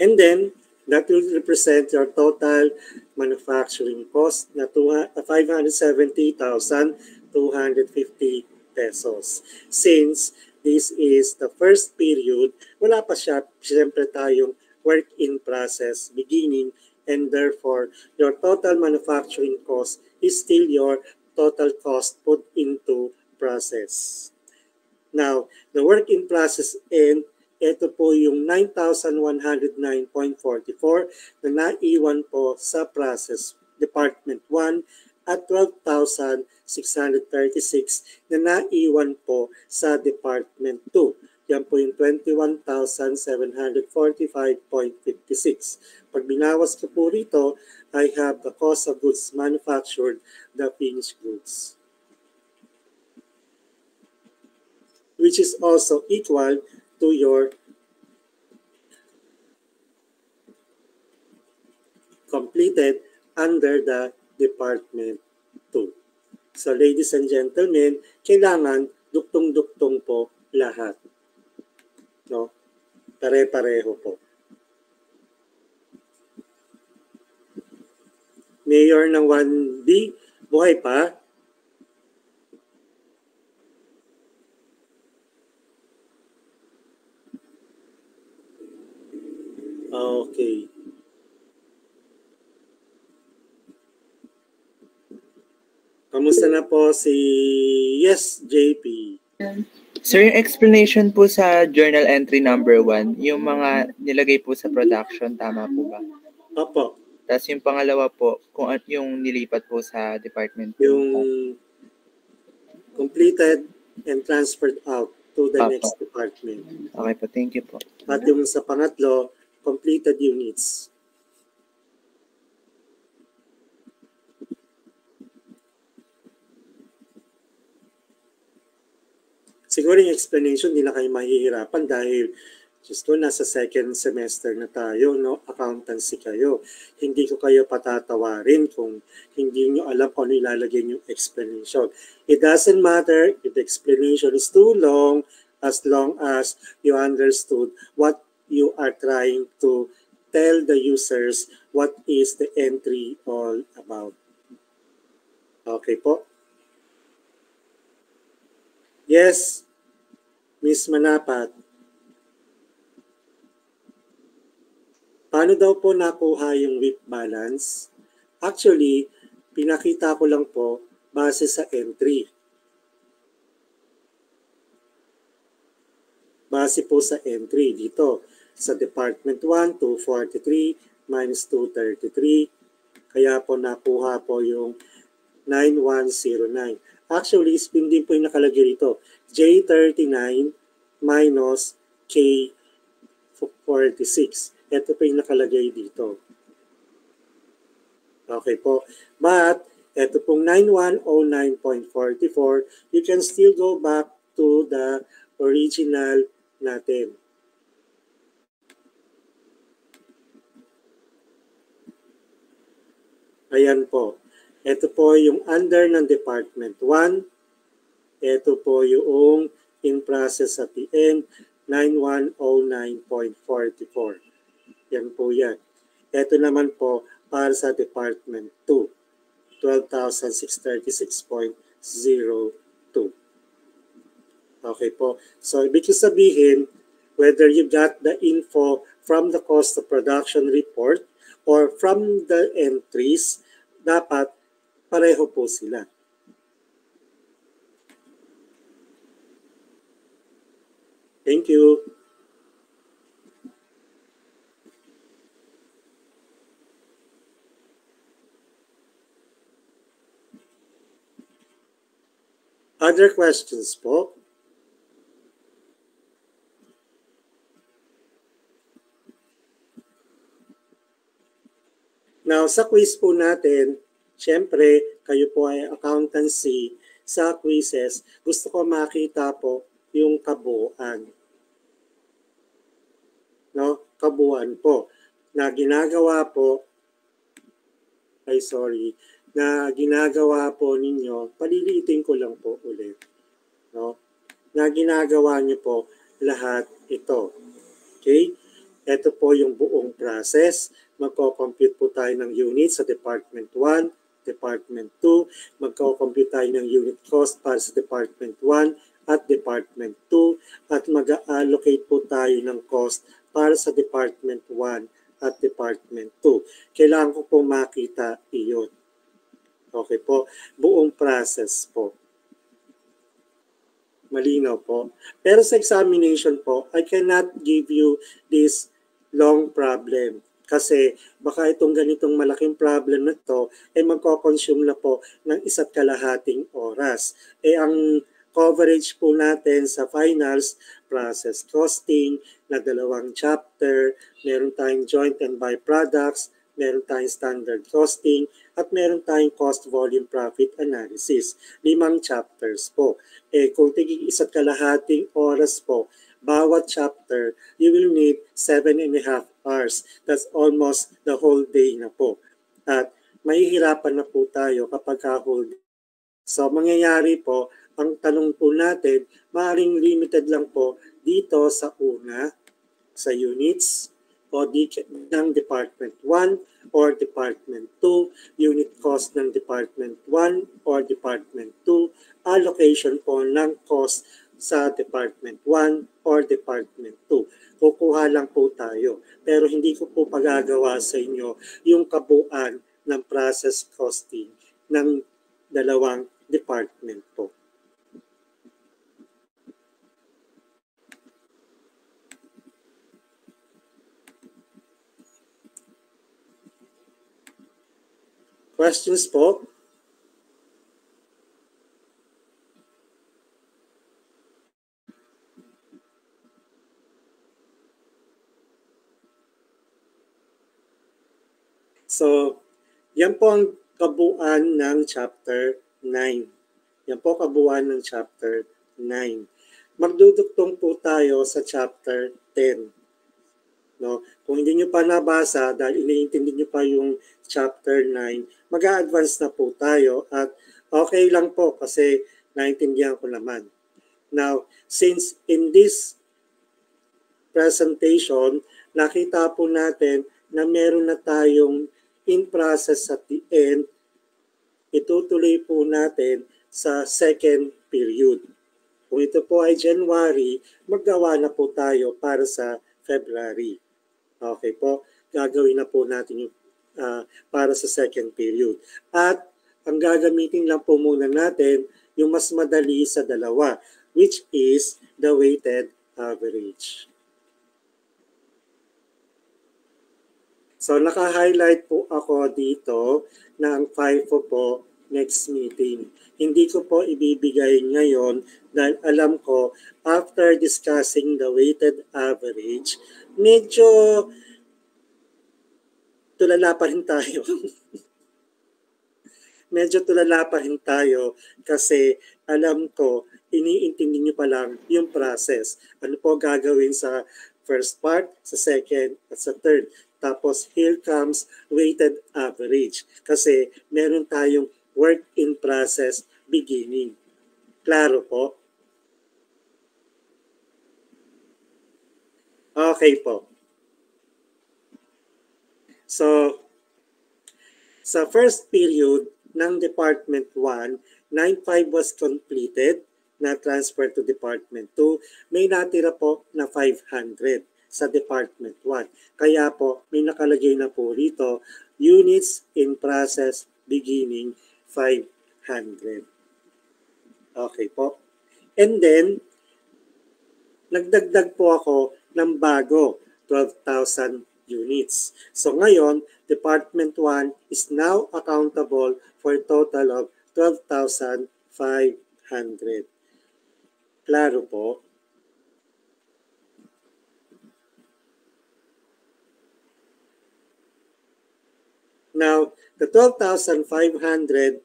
And then, that will represent your total manufacturing cost na 570,250 pesos. Since this is the first period, wala pa siya, siyempre tayong work in process beginning, and therefore, your total manufacturing cost is still your total cost put into process. Now, the work in process end, ito po yung 9,109.44 na naiwan po sa process Department 1 at 12,636 na naiwan po sa Department 2. Yan po yung 21,745.56. Pag binawas ko po rito, I have the cost of goods manufactured, the finished goods, which is also equal to your completed under the Department 2. So ladies and gentlemen, kailangan duktong-duktong po lahat. No? Pare-pareho po. Mayor ng 1B, buhay pa? Okay. Kamusta na po si JP? Sir, yung explanation po sa journal entry number 1, yung mga nilagay po sa production, tama po ba? Opo. Tapos yung pangalawa po, kung at yung nilipat po sa department. Yung completed and transferred out to the Opo. next department. Okay po, thank you po. At yung sa pangatlo, completed units. siguro yung explanation, hindi na kayo mahihirapan dahil just ko, nasa second semester na tayo, no? Accountancy kayo. Hindi ko kayo patatawarin kung hindi nyo alam kung ano ilalagay yung explanation. It doesn't matter if the explanation is too long as you understood what you are trying to tell the users what is the entry all about. Okay po? Yes, Miss Manapat. Paano daw po nakuha yung WIP balance? Actually, pinakita ko lang po base sa entry. Base po sa entry dito. Sa Department 1, 243 minus 233. Kaya po nakuha po yung 9109. Actually, spin din po yung nakalagay dito. J39 minus K46. Ito po yung nakalagay dito. Okay po. But, ito pong 9109.44, you can still go back to the original natin. Ayan po. Ito po yung under ng Department 1. Ito po yung in process at the end, 9109.44. Yan po yan. Ito naman po para sa Department 2, 12,636.02. Okay po. So, ibig sabihin, whether you got the info from the cost of production report or from the entries, dapat pareho po sila. Thank you. Other questions po? Now, sa quiz po natin, syempre, kayo po ay accountancy. Sa quizzes, gusto ko makita po yung kabuuan. No? Kabuuan po. Na ginagawa po, na ginagawa po ninyo, palilitin ko lang po ulit. No? Na ginagawa niyo po lahat ito. Okay? Ito po yung buong process. Magko-compute po tayo ng unit sa Department 1, Department 2. Magko-compute tayo ng unit cost para sa Department 1 at Department 2. At mag-allocate po tayo ng cost para sa Department 1 at Department 2. Kailangan ko po makita iyon. Okay po. Buong process po. Malinaw po. Pero sa examination po, I cannot give you this long problem. Kasi baka itong ganitong malaking problem na to ay magko-consume na po ng 1.5 oras. Ang coverage po natin sa finals, process costing, na 2 chapter, meron tayong joint and byproducts, meron tayong standard costing, at meron tayong cost volume profit analysis. 5 chapters po. Kung tigig 1.5 oras po, bawat chapter, you will need 7.5 hours. That's almost the whole day na po. At mahihirapan na po tayo kapag whole day. So, mangyayari po, ang tanong po natin, maaaring limited lang po dito sa una, sa units, o ng Department 1 or Department 2, unit cost ng Department 1 or Department 2, allocation po ng cost sa Department 1 or Department 2. Kukuha lang po tayo. Pero hindi ko po pagagawa sa inyo yung kabuuan ng process costing ng 2 department po. Questions po? So, yan po ang kabuuan ng chapter 9. Yan po kabuuan ng chapter 9. magduduktong po tayo sa chapter 10. No? Kung hindi nyo pa nabasa, dahil iniintindi nyo pa yung chapter 9, mag-a-advance na po tayo at okay lang po kasi naintindihan ko naman. Now, since in this presentation, nakita po natin na meron na tayong in process at the end, itutuloy po natin sa second period. Kung ito po ay January, maggawa na po tayo para sa February. Okay po, gagawin na po natin yung para sa second period. At ang gagamitin lang po muna natin yung mas madali sa dalawa, which is the weighted average. So naka-highlight po ako dito na ang FIFO po next meeting. Hindi ko po ibibigay ngayon dahil alam ko after discussing the weighted average, medyo tulala pa rin tayo. Medyo tulala pa rin tayo kasi alam ko iniintindi nyo pa lang yung process. Ano po gagawin sa first part, sa second, at sa third. Tapos here comes weighted average kasi meron tayong work in process beginning. Klaro po? Okay po. So, sa first period ng Department 1, 9.5 was completed na transfer to Department 2. May natira po na 500 sa Department 1. Kaya po, may nakalagay na po rito, units in process beginning 500. Okay po. And then, nagdagdag po ako ng bago, 12,000 units. So ngayon, Department 1 is now accountable for a total of 12,500. Klaro po? Now, the 12,500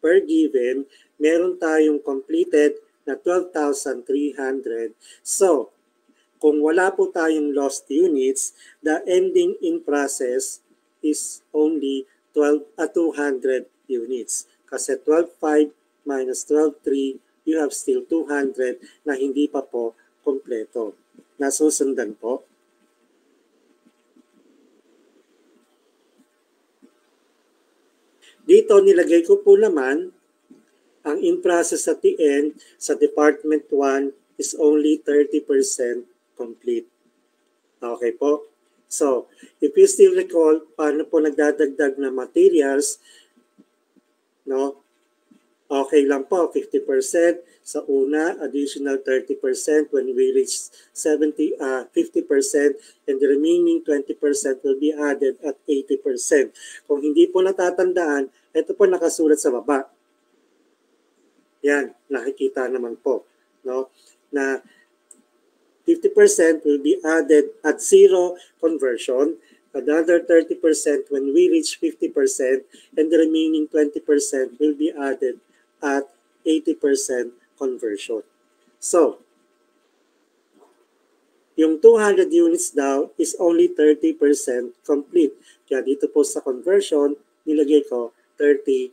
per given, meron tayong completed na 12,300. So, kung wala po tayong lost units, the ending in process is only 200 units. Kasi 12,500 minus 12,300, you have still 200 na hindi pa po kompleto. Nasusundan po. Dito nilagay ko po naman ang in process at the end sa Department 1 is only 30% complete. Okay po? So, if you still recall, paano po nagdadagdag na materials, no? Okay lang po, 50% sa una, additional 30% when we reach 50%, and the remaining 20% will be added at 80%. Kung hindi po natatandaan, ito po nakasulat sa baba. Yan, nakikita naman po, no? Na 50% will be added at zero conversion, another 30% when we reach 50%, and the remaining 20% will be added at 80% conversion. So, yung 200 units daw is only 30% complete. Kaya dito po sa conversion, nilagay ko 30%.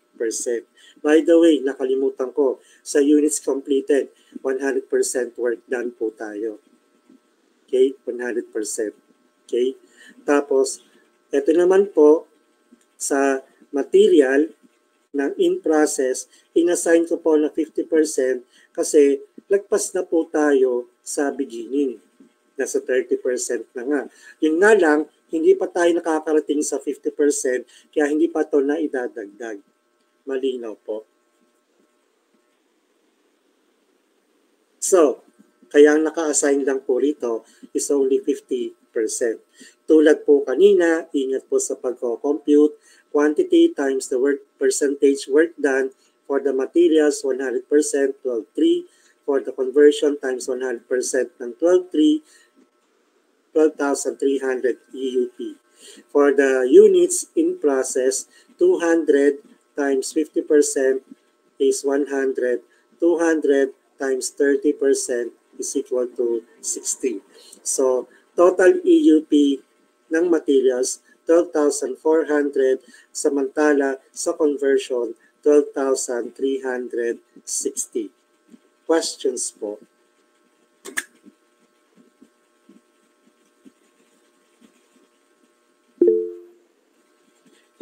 By the way, nakalimutan ko, sa units completed, 100% work done po tayo. Okay, 100%. Okay, tapos, ito naman po, sa material, ng in process, inassign ko po na 50% kasi lagpas na po tayo sa beginning. Nasa 30% na nga. Yung nga lang, hindi pa tayo nakakarating sa 50% kaya hindi pa ito na idadagdag. Malinaw po. So, kaya ang naka-assign lang po rito is only 50%. Tulad po kanina, ingat po sa pagko-compute, quantity times the work percentage work done for the materials 100%, 12,300. For the conversion times 100% ng 12,300, 12,300 EUP. For the units in process, 200 times 50% is 100. 200 times 30% is equal to 60. So, total EUP ng materials, 12,400, samantala sa conversion, 12,360. Questions po?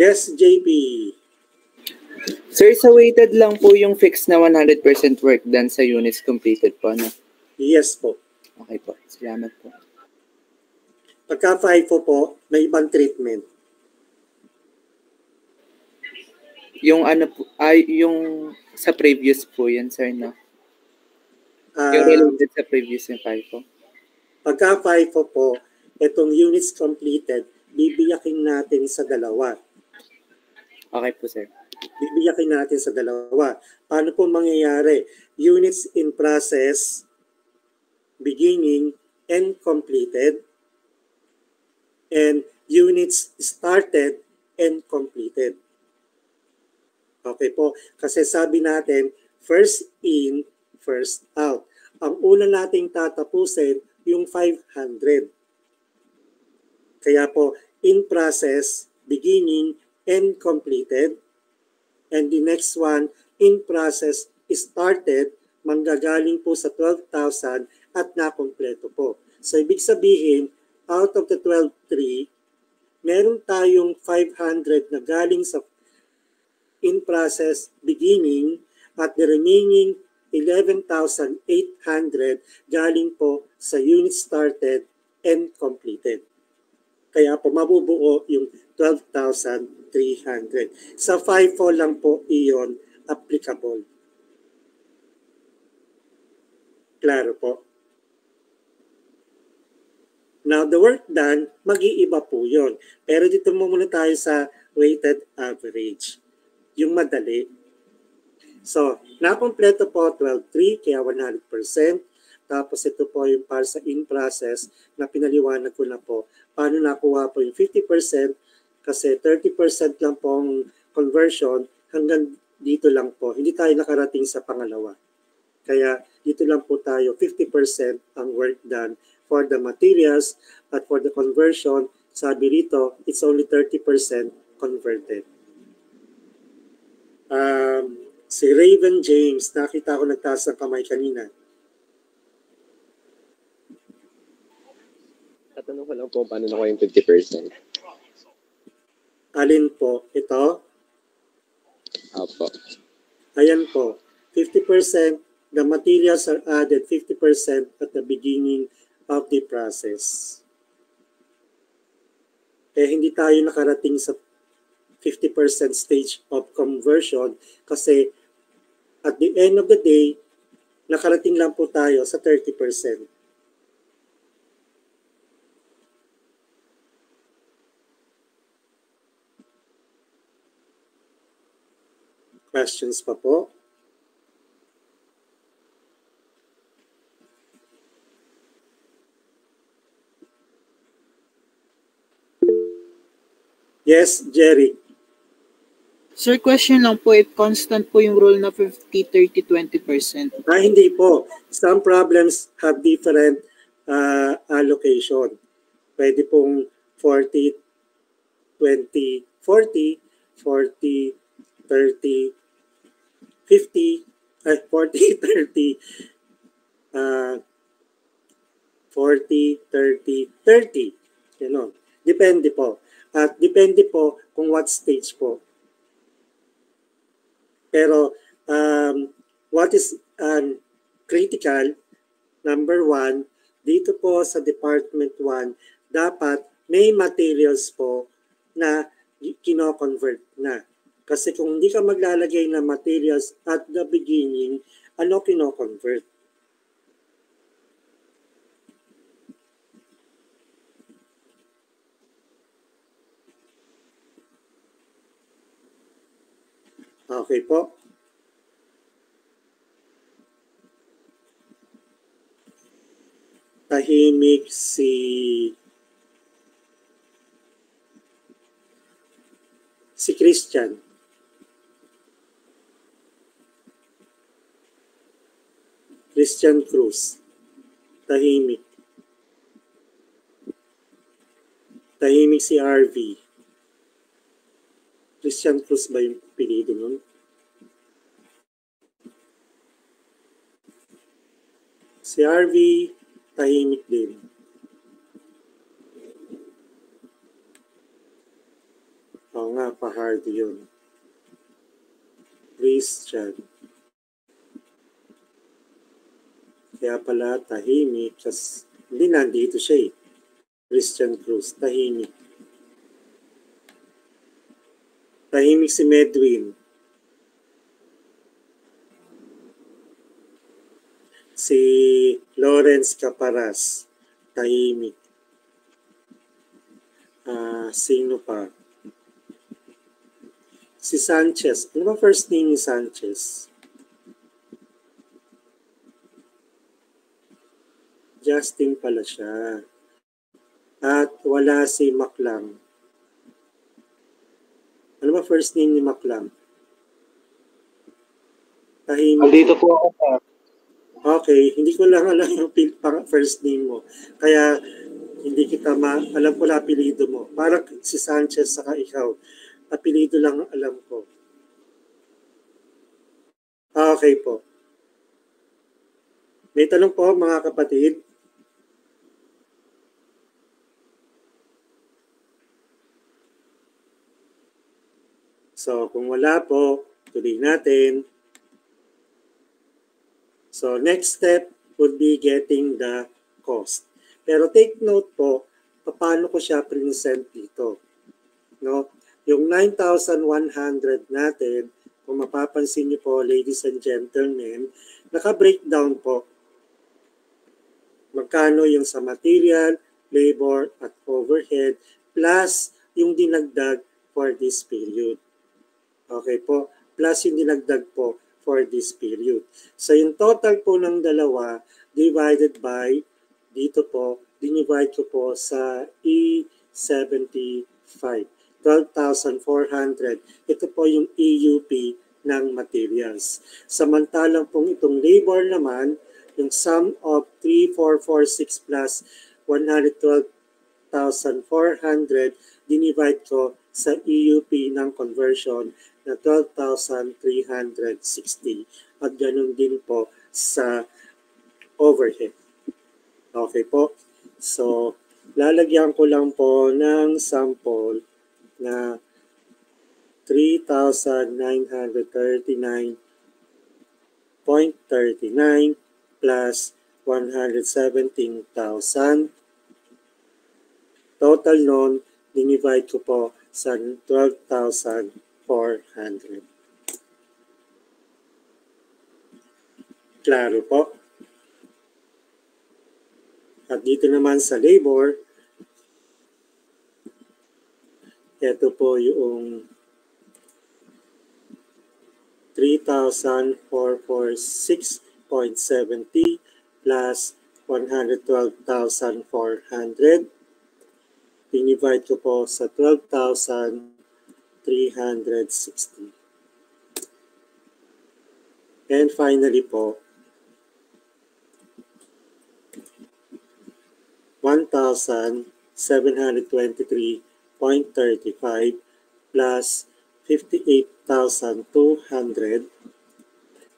Yes, JP. Sir, sa weighted lang po yung fixed na 100% work done sa units completed po, no? Yes po. Okay po. Salamat po. Pagka FIFO po, may ibang treatment. Yung ano po, ay yung sa previous po yan, sir, no? Yung related sa previous yung FIFO. Pagka FIFO po, itong units completed, bibiyakin natin sa dalawa. Okay po, sir. Bibiyakin natin sa dalawa. Paano po mangyayari? Units in process, beginning and completed, and units started and completed. Okay po. Kasi sabi natin, first in, first out. Ang una nating tatapusin, yung 500. Kaya po, in process, beginning, and completed. And the next one, in process, started, manggagaling po sa 12,000 at nakompleto po. So, ibig sabihin, out of the 12,300, meron tayong 500 na galing sa in process, beginning, at the remaining 11,800 galing po sa unit started and completed. Kaya po mabubuo yung 12,300. Sa FIFO lang po iyon applicable. Klaro po. Now, the work done, mag-iiba po yun. Pero dito muna tayo sa weighted average. Yung madali. So, nakompleto po 12,300, kaya 100%. Tapos ito po yung para sa in-process na pinaliwanag ko na po. Paano nakuha po yung 50%? Kasi 30% lang po ang conversion, hanggang dito lang po. Hindi tayo nakarating sa pangalawa. Kaya dito lang po tayo, 50% ang work done for the materials, at for the conversion, sabi rito, it's only 30% converted. Si Raven James, nakita ko nagtaas ng kamay kanina. Tatanong ko lang po, paano na ko yung 50%? Alin po? Ito? Opo. Ayan po. 50%, the materials are added 50% at the beginning of the process. Hindi tayo nakarating sa 50% stage of conversion kasi at the end of the day, nakarating lang po tayo sa 30%. Questions pa po? Yes, Jerry. Sir, question lang po, if constant po yung rule na 50, 30, 20%. Hindi po. Some problems have different allocation. Pwede pong 40, 20, 40, 40, 30, 50, 40, 30, 40, 30, 30. Ganon. Depende po. At depende po kung what stage po. Pero what is critical, number one, dito po sa Department 1, dapat may materials po na kino-convert na. Kasi kung hindi ka maglalagay ng materials at the beginning, ano kino-convert? Okay po. Tahimik si Christian. Christian Cruz. Tahimik. Tahimik si RV. Christian Cruz ba yung apelido nun? Si RV, tahimik din. Oo nga, pa-hard yun. Christian. Kaya pala tahimik. Kasi hindi nandito siya eh. Christian Cruz, tahimik. Tahimik si Medwin. Si Lawrence Caparas, tahimik. Sino pa? Si Sanchez. Ano ba first name ni Sanchez? Justin pala siya. At wala si Maclang. Ano ba first name ni Maclang? Tahimik. Andito po ako pa. Okay, hindi ko lang alam yung first name mo. Kaya hindi kita alam ko lang apelido mo. Parang si Sanchez saka ikaw. Apelido lang alam ko. Okay po. May tanong po mga kapatid. So kung wala po, tuloy natin. So next step would be getting the cost. Pero take note po, paano ko siya present dito. No? Yung 9,100 natin, kung mapapansin niyo po, ladies and gentlemen, naka-breakdown po. Magkano yung sa material, labor, at overhead, plus yung dinagdag for this period. Okay po, plus yung dinagdag po for this period. So yung total po ng dalawa divided by, dito po, dinivide ko po sa E75. 12,400. Ito po yung EUP ng materials. Samantalang pong itong labor naman, yung sum of 3,446 plus 112,400, dinivide ko sa EUP ng conversion na 12,360. At ganun din po sa overhead. Okay po? So, lalagyan ko lang po ng sample na 3,939.39 plus 117,000. Total nun, dinivide ko po sa 12,400. Klaro po? At dito naman sa labor, ito po yung 3,446.70 plus 112,400. Dinivide ko po sa 12,360. And finally po, 1,723.35 plus 58,200.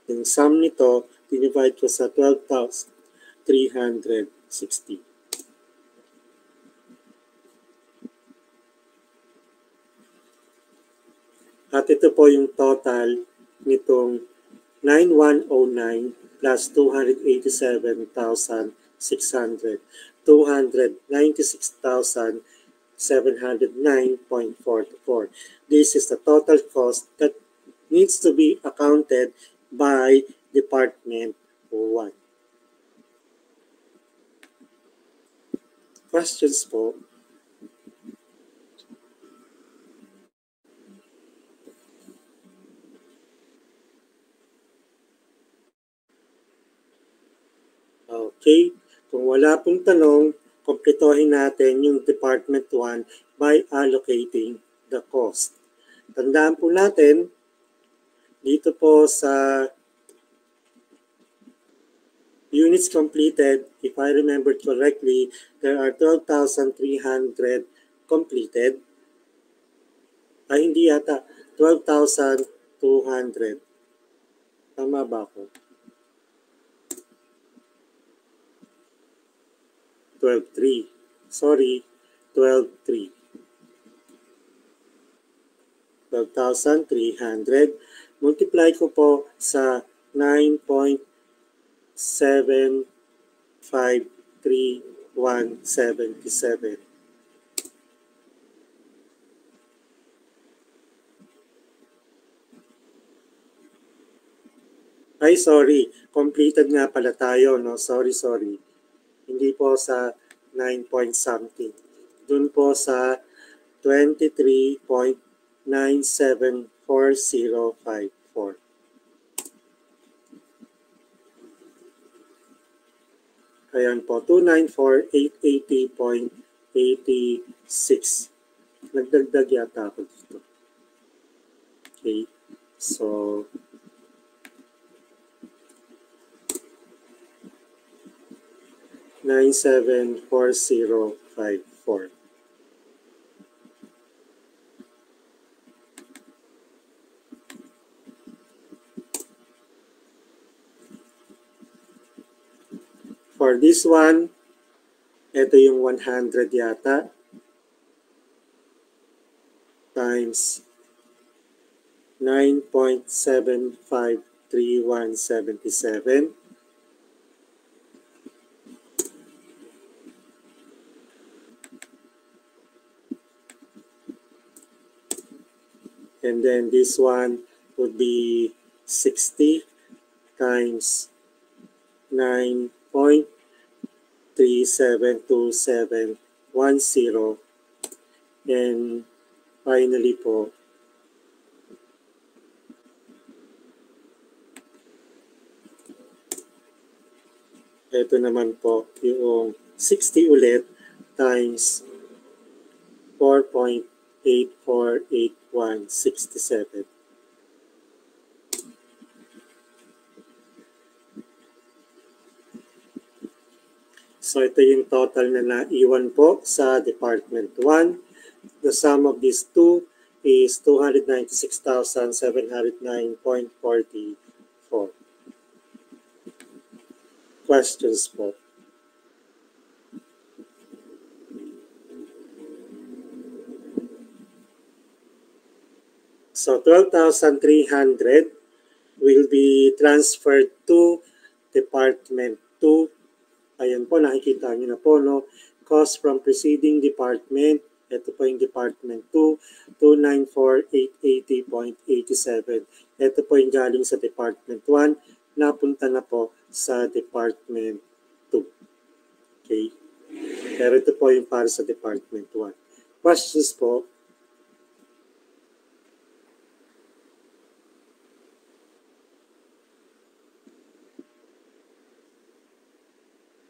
Yung sum nito, dinivide ko sa 12,360. At ito po yung total nitong 9109 plus 287,600. 296,709.44. This is the total cost that needs to be accounted by Department 1. Questions po? Okay. Kung wala pong tanong, kumpletohin natin yung Department 1 by allocating the cost. Tandaan po natin, dito po sa units completed, if I remember correctly, there are 12,300 completed. Ay, hindi yata. 12,200. Tama ba ako? 12,300. Sorry, 12,300. 12,300. Multiply ko po sa 9.753177. Ay, sorry. Completed nga pala tayo, no? Sorry. Hindi po sa 9 point something. Doon po sa 23.974054. Ayan po, 294,880.86. Nagdagdag yata ako dito. Okay, so $9,740.54. For this one, ito yung 100 yata times 9.753177. And then this one would be 60 times 9.372710. And finally po, ito naman po yung 60 ulit times 4.848167. So ito yung total na naiwan po sa Department 1. The sum of these two is 296,709.44. Questions po? So 12,300 will be transferred to Department 2. Ayan po, nakikita nyo na po, no? Cost from preceding department, ito po yung Department 2, 294,880.87. Ito po yung galing sa Department 1, napunta na po sa Department 2. Okay? Pero ito po yung para sa Department 1. Questions po?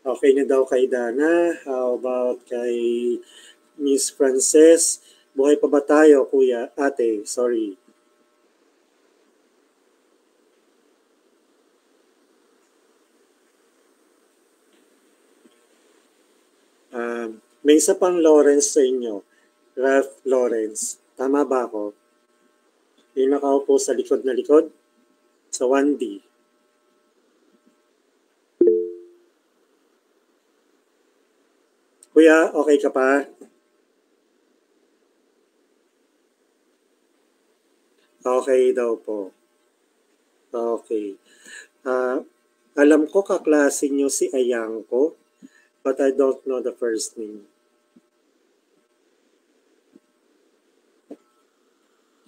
Okay na daw kay Dana. How about kay Miss Frances? Buhay pa ba tayo, kuya? Ate, sorry. May isa pang Lawrence sa inyo. Ralph Lawrence. Tama ba ako? Yung nakaupo sa likod na likod? Sa 1D. Kuya, okay ka pa? Okay daw po. Okay. Alam ko kaklase nyo si Ayangko, but I don't know the first name.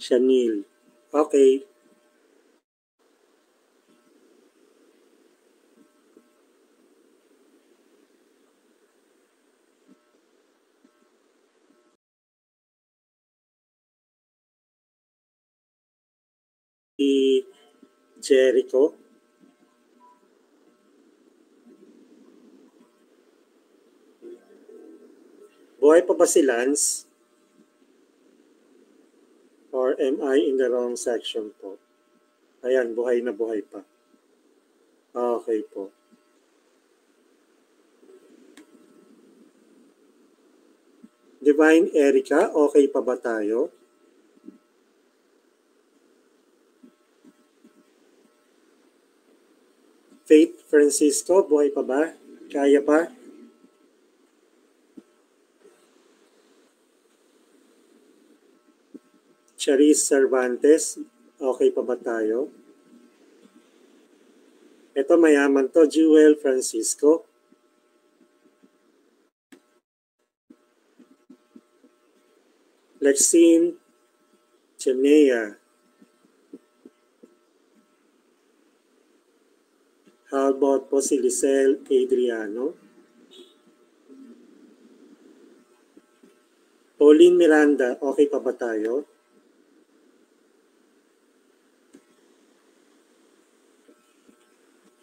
Shanil. Okay. Jericho. Buhay pa ba si Lance? Or am I in the wrong section po? Ayan, buhay na buhay pa. Okay po. Divine Erica, okay pa ba tayo? Faith Francisco, buhay pa ba? Kaya pa? Charis Cervantes, okay pa ba tayo? Ito mayaman to, Jewel Francisco. Lexine Chenea. How about po si Lisel Adriano? Pauline Miranda, okay pa ba tayo?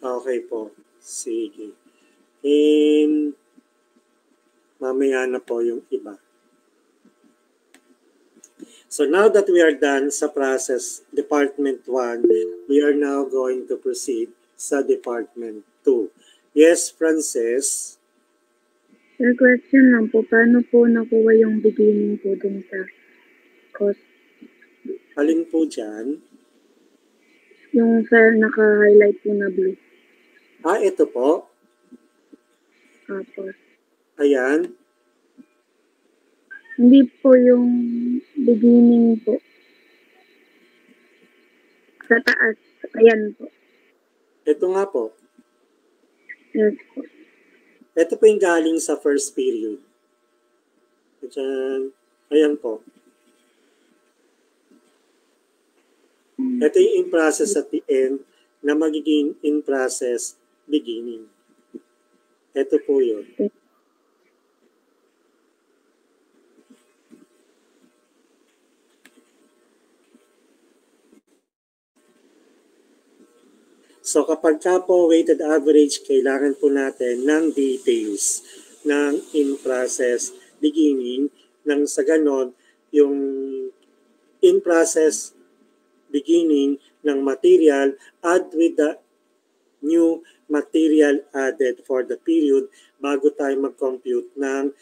Okay po. Sige. And mamaya na po yung iba. So now that we are done sa process Department 1, we are now going to proceed sa Department 2. Yes, Frances? Sir, question lang po, paano po nakuha yung beginning po dun sa cost? Alin po dyan? Yung sa naka-highlight po na blue. Ito po. Tapos, Ayan. hindi po yung beginning po. Sa taas. Ayan po. Ito nga po. Yes po. Ito po yung galing sa first period. Diyan. Ayan po. Ito yung in process at the end na magiging in process beginning. Ito po yun. So kapag ka po weighted average, kailangan po natin ng details ng in-process beginning nang sa ganon yung in-process beginning ng material add with the new material added for the period bago tayo mag-compute ng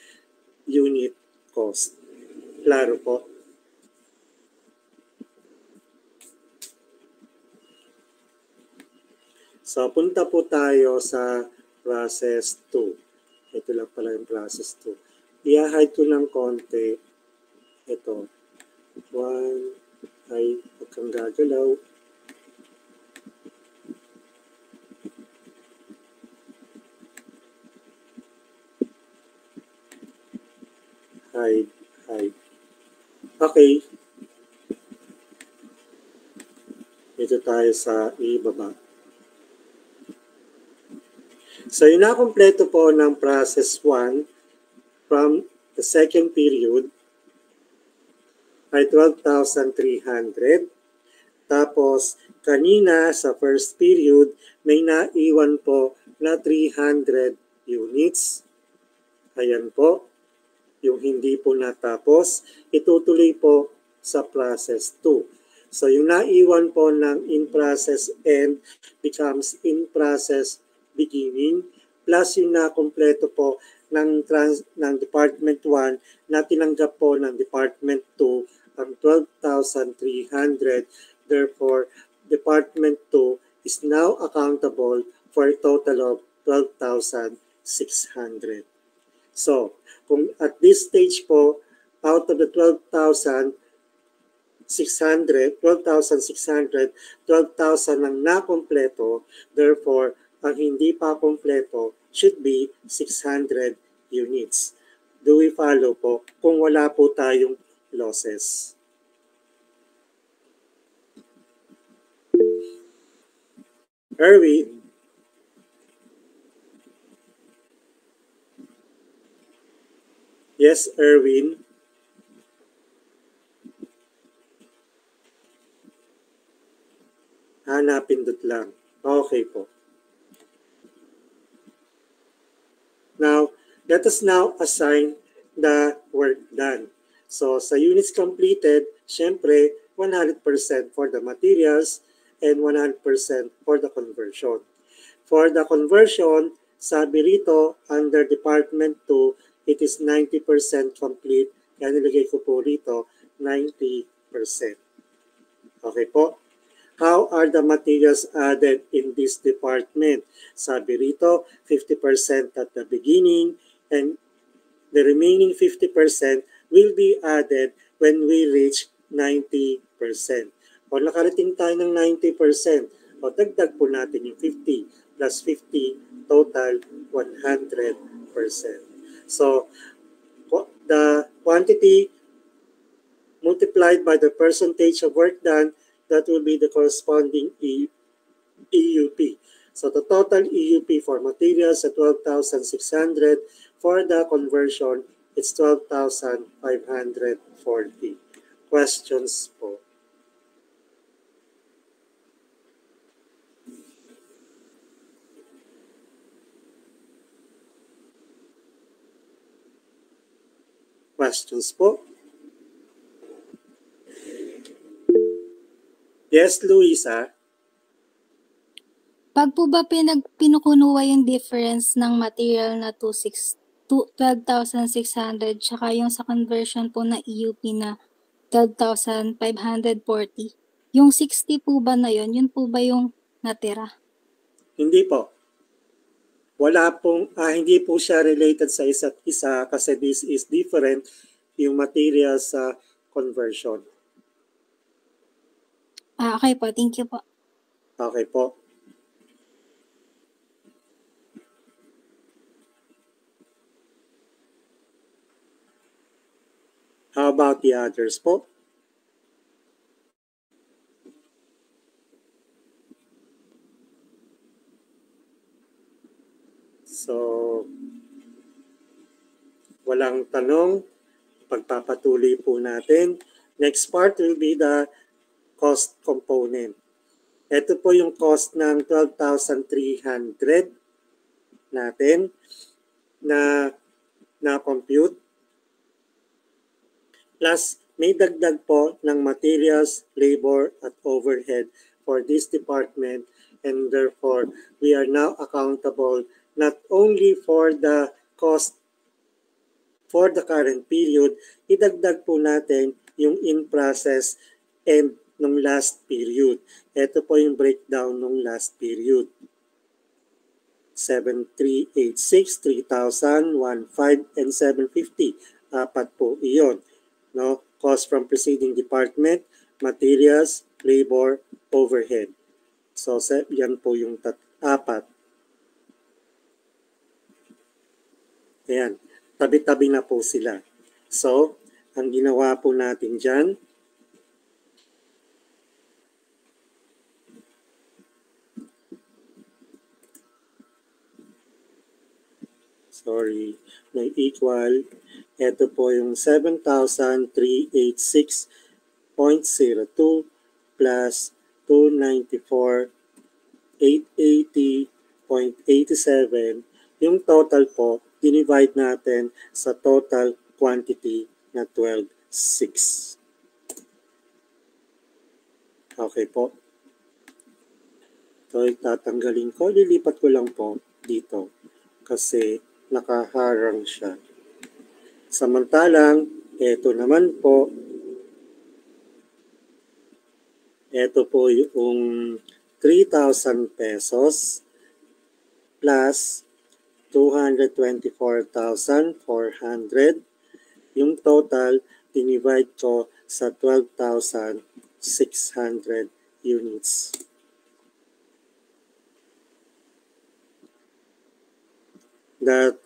unit cost. Klaro po? So, punta po tayo sa process 2. Ito lang pala yung process 2. I-hide ko ng konti. Ito. 1. Ay, huwag kang gagalaw. Hide. Okay. Ito tayo sa ibaba. So, yung nakompleto po ng process 1 from the second period ay 12,300. Tapos, kanina sa first period, may naiwan po na 300 units. Ayan po, yung hindi po natapos. Itutuloy po sa process 2. So, yung naiwan po ng in-process end becomes in-process beginning plus yung nakompleto po ng Department 1 na tinanggap po ng Department 2 ang 12,300. Therefore, Department 2 is now accountable for a total of 12,600. So, kung at this stage po, out of the 12,600, 12,000 ang nakompleto. Therefore, ang hindi pa kompleto should be 600 units. Do we follow po kung wala po tayong losses? Erwin? Yes, Erwin? Napindot lang. Okay po. Now, let us now assign the work done. So, sa units completed, syempre, 100% for the materials and 100% for the conversion. For the conversion, sabi rito, under Department 2, it is 90% complete. Kaya nilagay ko po rito 90%. Okay po? How are the materials added in this department? Sabi rito, 50% at the beginning and the remaining 50% will be added when we reach 90%. O nakarating tayo ng 90%, o dagdag po natin yung 50 plus 50, total 100%. So, the quantity multiplied by the percentage of work done, that will be the corresponding EUP. So the total EUP for materials at 12,600. For the conversion, it's 12,540. Questions po? Questions po? Yes, Luisa? Pag po ba pinukunuwa yung difference ng material na 12,600 tsaka yung sa conversion po na EUP na 12,540, yung 60 po ba na yun po ba yung natira? Hindi po. Wala pong, hindi po siya related sa isa't isa kasi this is different yung material sa conversion. Okay po, thank you po. Okay po. How about the others po? So, walang tanong. Pagpapatuloy po natin. Next part will be the cost component. Ito po yung cost ng 12,300 natin na compute. Plus, may dagdag po ng materials, labor, at overhead for this department. And therefore, we are now accountable not only for the cost for the current period, idagdag po natin yung in-process and nung last period. Ito po yung breakdown nung last period. 7,386, 3,000, 1,500, and 750. Apat po iyon. No? Cost from preceding department, materials, labor, overhead. So, yan po yung apat. Ayan. Tabi-tabi na po sila. So, ang ginawa po natin dyan, may equal, ito po yung 7,386.02 plus 294,880.87. Yung total po, divide natin sa total quantity na 12,600. Okay po. So, tatanggalin ko. Lilipat ko lang po dito kasi nakaharang siya. Samantalang, ito naman po, ito po yung 3,000 pesos plus 224,400. Yung total, dinivide ko sa 12,600 units. That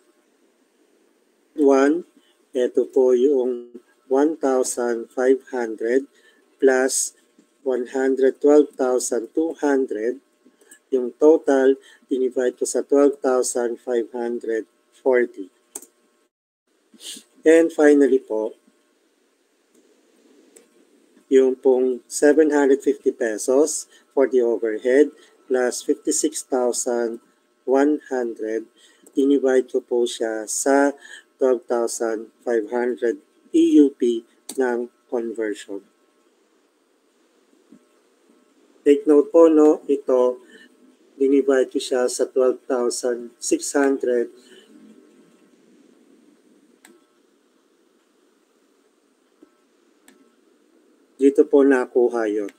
one, ito po yung 1,500 plus 112,200. Yung total, dinivide ko sa 12,540. And finally po, yung pong 750 pesos for the overhead plus 56,100, dinivide ko po siya sa 12,500 EUP ng conversion. Take note po, no, ito, dinivide ko siya sa 12,600 Dito po nakuha yun.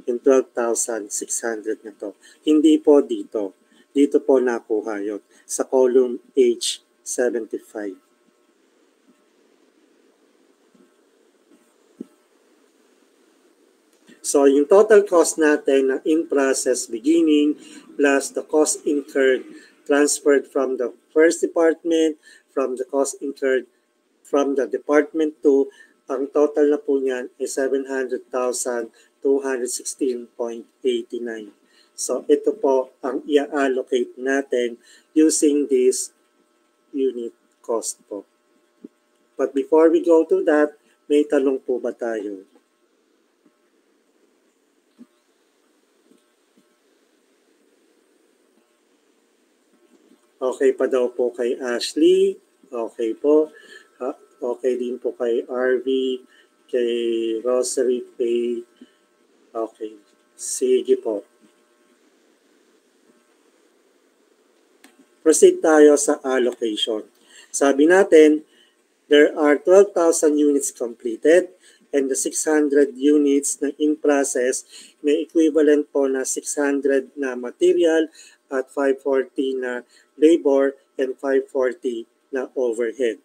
Yung 12,600 na to. Hindi po dito. Dito po nakuha yun. Sa column H75. So, yung total cost natin na in-process beginning plus the cost incurred transferred from the first department, from the cost incurred from the department 2, ang total na po niyan ay 700,216.89. So, ito po ang i-allocate natin using this unit cost po. But before we go to that, may tanong po ba tayo? Okay pa daw po kay Ashley. Okay po. Okay din po kay RV, kay Rosary Pay. Okay. Sige po. Proceed tayo sa allocation. Sabi natin, there are 12,000 units completed and the 600 units na in process may equivalent po na 600 na material at 540 na labor and 540 na overhead.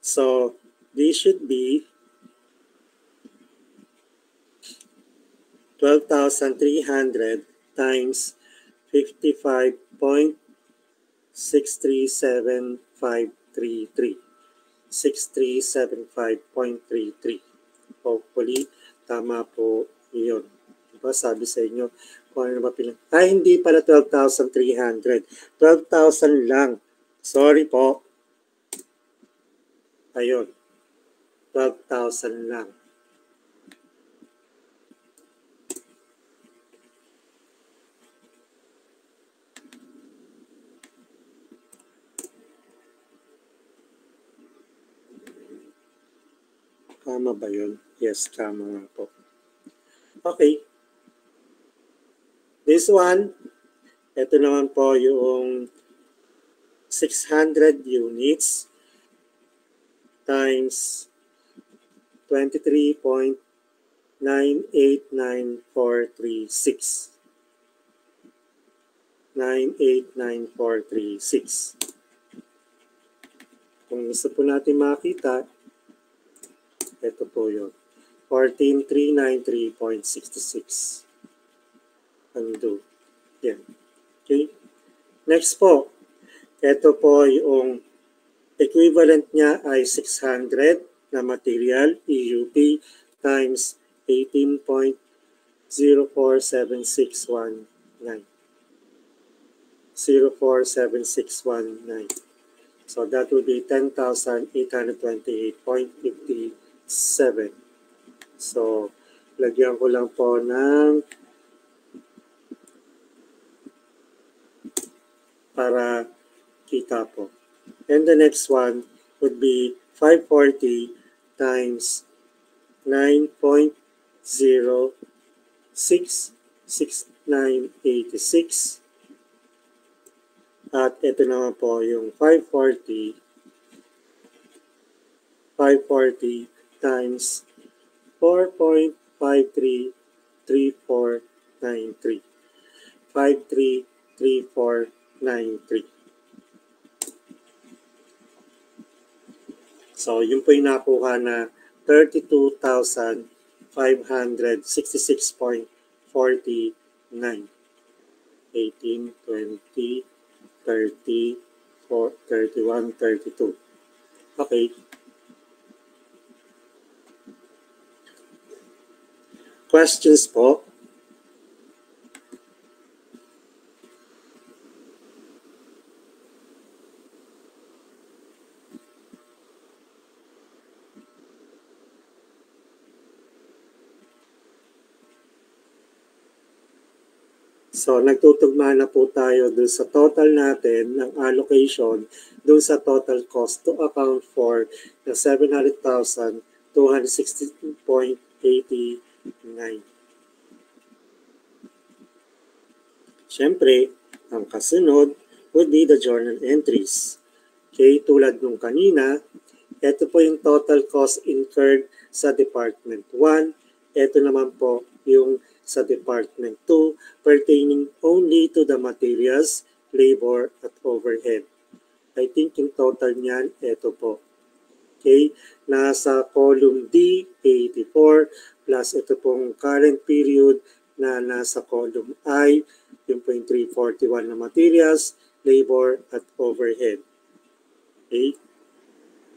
So, this should be 12,300 times 55.637533. 6375.33. Hopefully, tama po yun. Diba? Sabi sa inyo, kung ano ba pilang... Ay, hindi pala 12,300. 12,000 lang. Sorry po. Ayun. 12,000 lang. Tama ba yun? Yes, tama nga po. Okay. This one, ito naman po yung 600 units times 23.989436. 989436. Kung gusto po natin makita, ito po yun. 14,393.66. Undo. Yan. Okay. Next po. Ito po yung equivalent niya ay 600 na material, EUP, times 18.047619. 047619. So that would be 10,828.57. So, lagyan ko lang po ng para kita po. And the next one would be 540 times 9.066986. At ito naman po yung 540 times 4.533493. 533493. So, yun po yung nakuha na 32,566.49. 18, 20, 30, 31, 32. Okay. Questions po? So, nagtutugma na po tayo dun sa total natin ng allocation dun sa total cost to account for the 700,260.89. Siyempre, ang kasunod, would be the journal entries. Okay, tulad nung kanina, ito po yung total cost incurred sa Department 1. Ito naman po yung sa Department 2 pertaining only to the materials, labor, at overhead. I think yung total niyan, ito po. Okay, nasa column D, 84, plus ito pong current period na nasa column I, yung 341 na materials, labor, at overhead. Okay,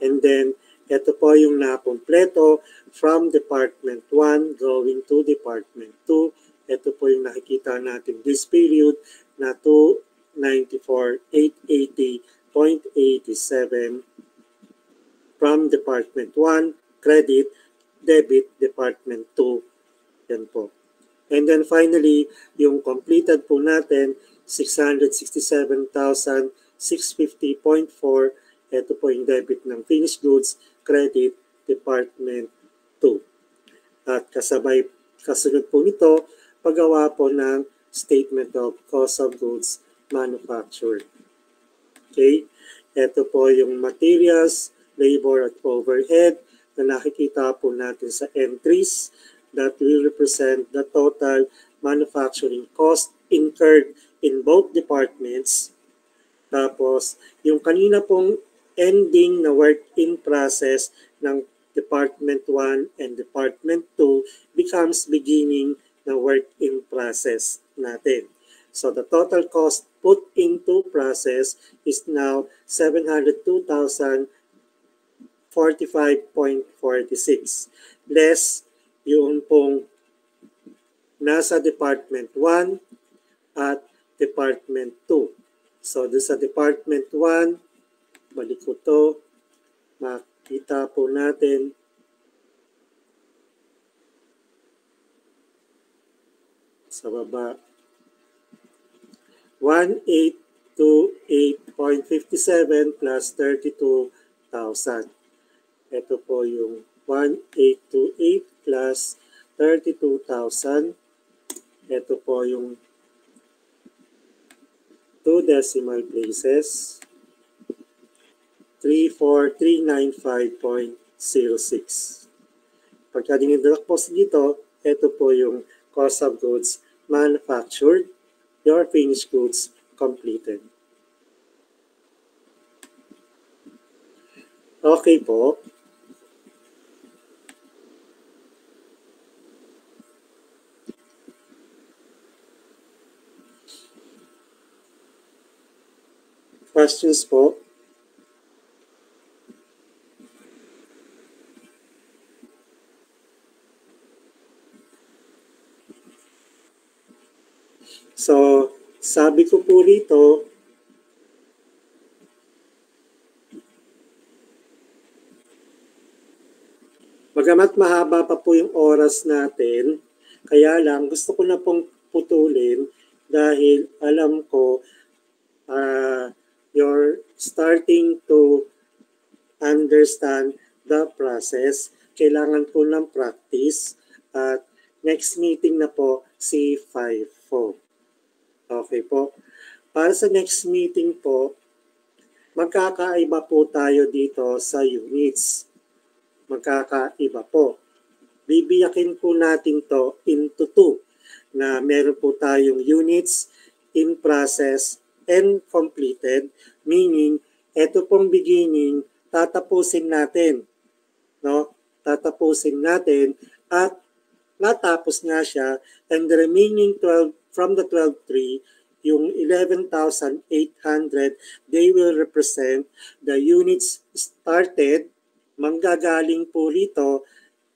and then ito po yung nakompleto from Department 1 going to Department 2. Ito po yung nakikita natin this period na 294,880.87 from Department 1, credit, debit, Department 2. Yan po. And then finally, yung completed po natin, 667,650.4. Ito po yung debit ng finished goods, credit, Department 2. At kasunod po nito, paggawa po ng Statement of Cost of Goods Manufactured. Okay? Ito po yung materials, labor at overhead na nakikita po natin sa entries that will represent the total manufacturing cost incurred in both departments. Tapos, yung kanina pong ending na work in process ng Department 1 and Department 2 becomes beginning na work in process natin. So the total cost put into process is now 702,045.46 less yung pong nasa Department 1 at Department 2. So doon sa Department 1, balik ko to, makita po natin sa baba 1828.57 plus 32,000. Ito po yung 1828 plus 32,000. Ito po yung 2 decimal places. 34395.06. Pagka dinidrak po dito, ito po yung cost of goods manufactured, your finished goods completed. Okay po. Questions po? So, sabi ko po rito, bagamat mahaba pa po yung oras natin, kaya lang gusto ko na pong putulin dahil alam ko you're starting to understand the process. Kailangan po ng practice at next meeting na po si 5-4. Okay po. Para sa next meeting po, magkakaiba po tayo dito sa units. Magkakaiba po. Bibiyakin po natin to into 2 na meron po tayong units in process and completed, meaning ito pong beginning, tatapusin natin. No? Tatapusin natin at natapos nga siya, and the remaining 12 from the 12.3, yung 11,800, they will represent the units started, manggagaling po rito,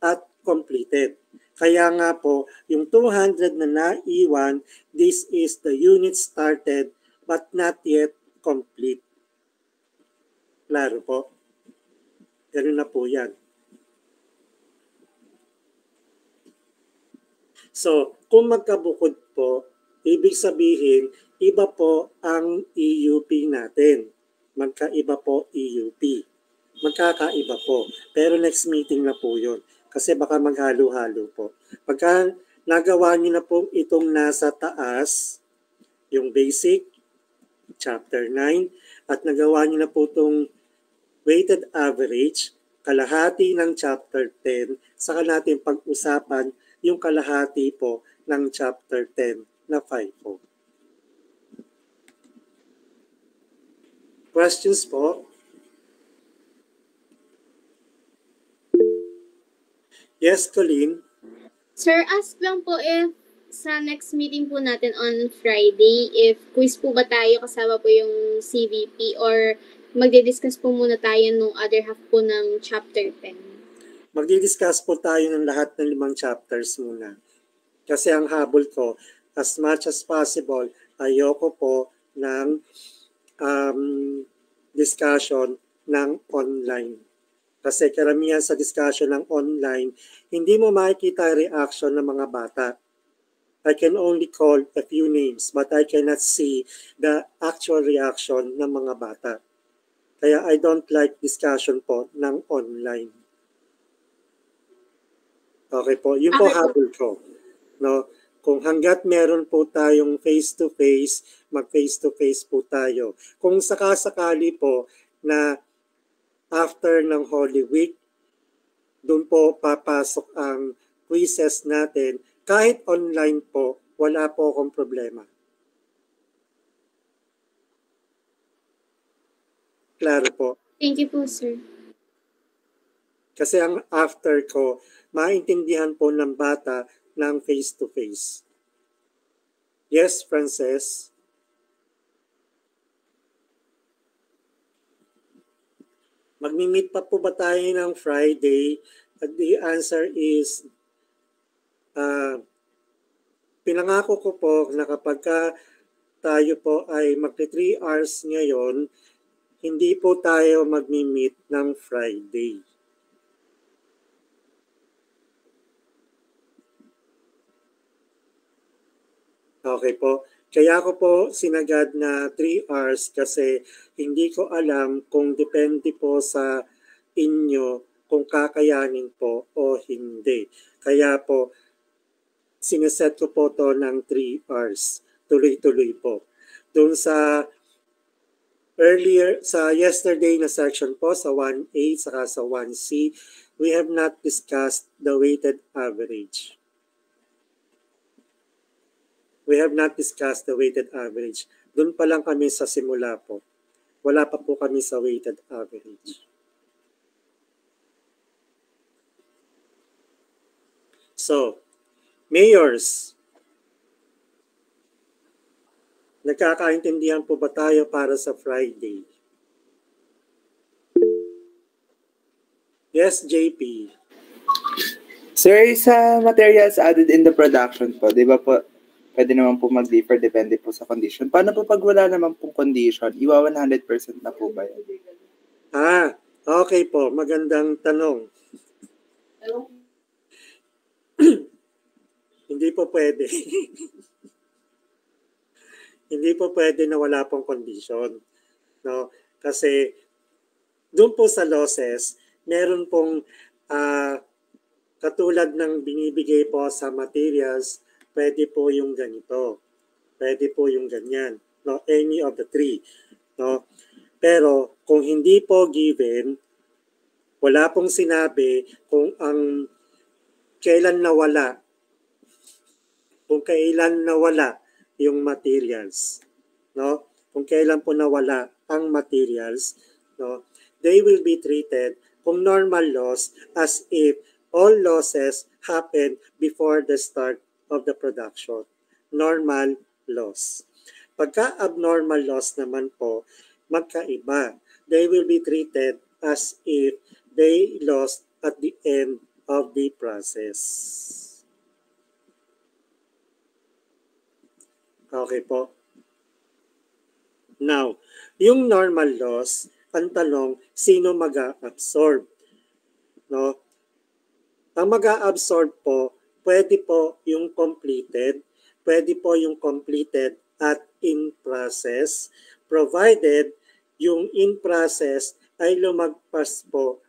at completed. Kaya nga po, yung 200 na naiwan, this is the unit started but not yet complete. Klaro po? Ganun na po yan. So, kung magkabukod po, ibig sabihin, iba po ang EUP natin. Magkaiba po EUP. Magkakaiba po. Pero next meeting na po yun. Kasi baka maghalo-halo po. Pagka nagawa niyo na po itong nasa taas, yung basic, Chapter 9 at nagawa niyo na po itong weighted average, kalahati ng Chapter 10, saka natin pag-usapan yung kalahati po ng Chapter 10 na FIFO. Questions po? Yes, Colleen? Sir, ask lang po if sa next meeting po natin on Friday, if quiz po ba tayo kasama po yung CVP or magdi-discuss po muna tayo nung other half po ng chapter 10? Magdi-discuss po tayo ng lahat ng 5 chapters muna. Kasi ang habol ko, as much as possible, ayoko po ng discussion ng online. Kasi karamihan sa discussion ng online, hindi mo makikita reaction ng mga bata. I can only call a few names, but I cannot see the actual reaction ng mga bata. Kaya I don't like discussion po ng online. Okay po, yun po habol ko. No? Kung hanggat meron po tayong face-to-face, mag-face-to-face po tayo. Kung sakasakali po na after ng Holy Week, doon po papasok ang quizzes natin. Kahit online po, wala po akong problema. Klaro po. Thank you po, sir. Kasi ang after ko, maintindihan po ng bata ng face-to-face. Yes, Frances? Magmi-meet pa po ba tayo ng Friday? The answer is, pinangako ko po na kapag tayo po ay magti 3 hours ngayon, hindi po tayo magmi-meet ng Friday. Okay po. Kaya ko po sinagad na 3 hours kasi hindi ko alam kung depende po sa inyo kung kakayanin po o hindi. Kaya po, sineset ko po to ng 3 hours. Tuloy-tuloy po. Doon sa earlier, sa yesterday na section po, sa 1A, saka sa 1C, we have not discussed the weighted average. We have not discussed the weighted average. Doon pa lang kami sa simula po. Wala pa po kami sa weighted average. So, mayors, nagkakaintindihan po ba tayo para sa Friday? Yes, JP. Sir, sa materials added in the production po, di ba po, pwede naman po mag-differ, depende po sa condition. Paano po pag wala naman pong condition? Iwa 100% na po ba yun? Okay po. Magandang tanong. Hindi po pwede. Hindi po pwede na wala pong condition. No? Kasi doon po sa losses, meron pong katulad ng binibigay po sa materials, pwede po yung ganito. Pwede po yung ganyan. No? Any of the 3. No? Pero kung hindi po given, wala pong sinabi kung ang kailan nawala. Kung kailan nawala yung materials. No? Kung kailan po nawala ang materials, no? They will be treated kung normal loss as if all losses happen before the start of the production. Normal loss. Pagka abnormal loss naman po, magkaiba. They will be treated as if they lost at the end of the process. Okay po. Now, yung normal loss, ang tanong, sino mag-a-absorb? No? Ang mag-a-absorb po, pwede po yung completed at in process, provided yung in process ay lumagpas po,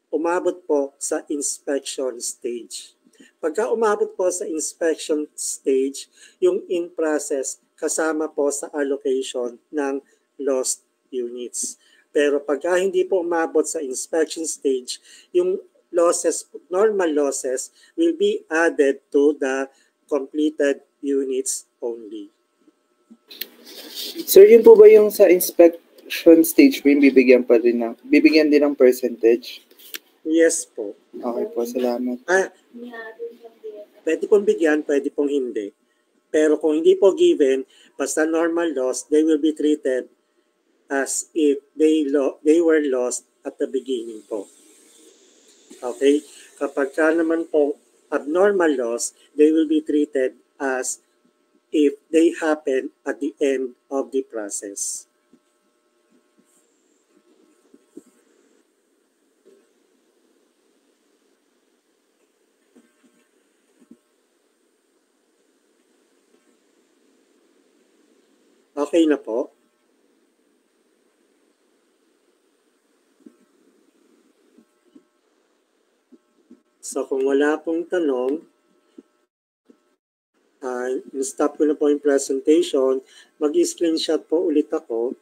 umabot po sa inspection stage. Pagka umabot po sa inspection stage, yung in process kasama po sa allocation ng lost units. Pero pagka hindi po umabot sa inspection stage, yung losses, normal losses, will be added to the completed units only. Sir, yun po ba yung sa inspection stage po yung bibigyan din ng percentage? Yes po. Okay po, salamat. Pwede pong bigyan, pwede pong hindi. Pero kung hindi po given, basta normal loss, they will be treated as if they were lost at the beginning po. Okay? Kapag ka naman po abnormal loss, they will be treated as if they happen at the end of the process. Okay na po. So kung wala pong tanong, stop ko na po yung presentation. Mag-screenshot po ulit ako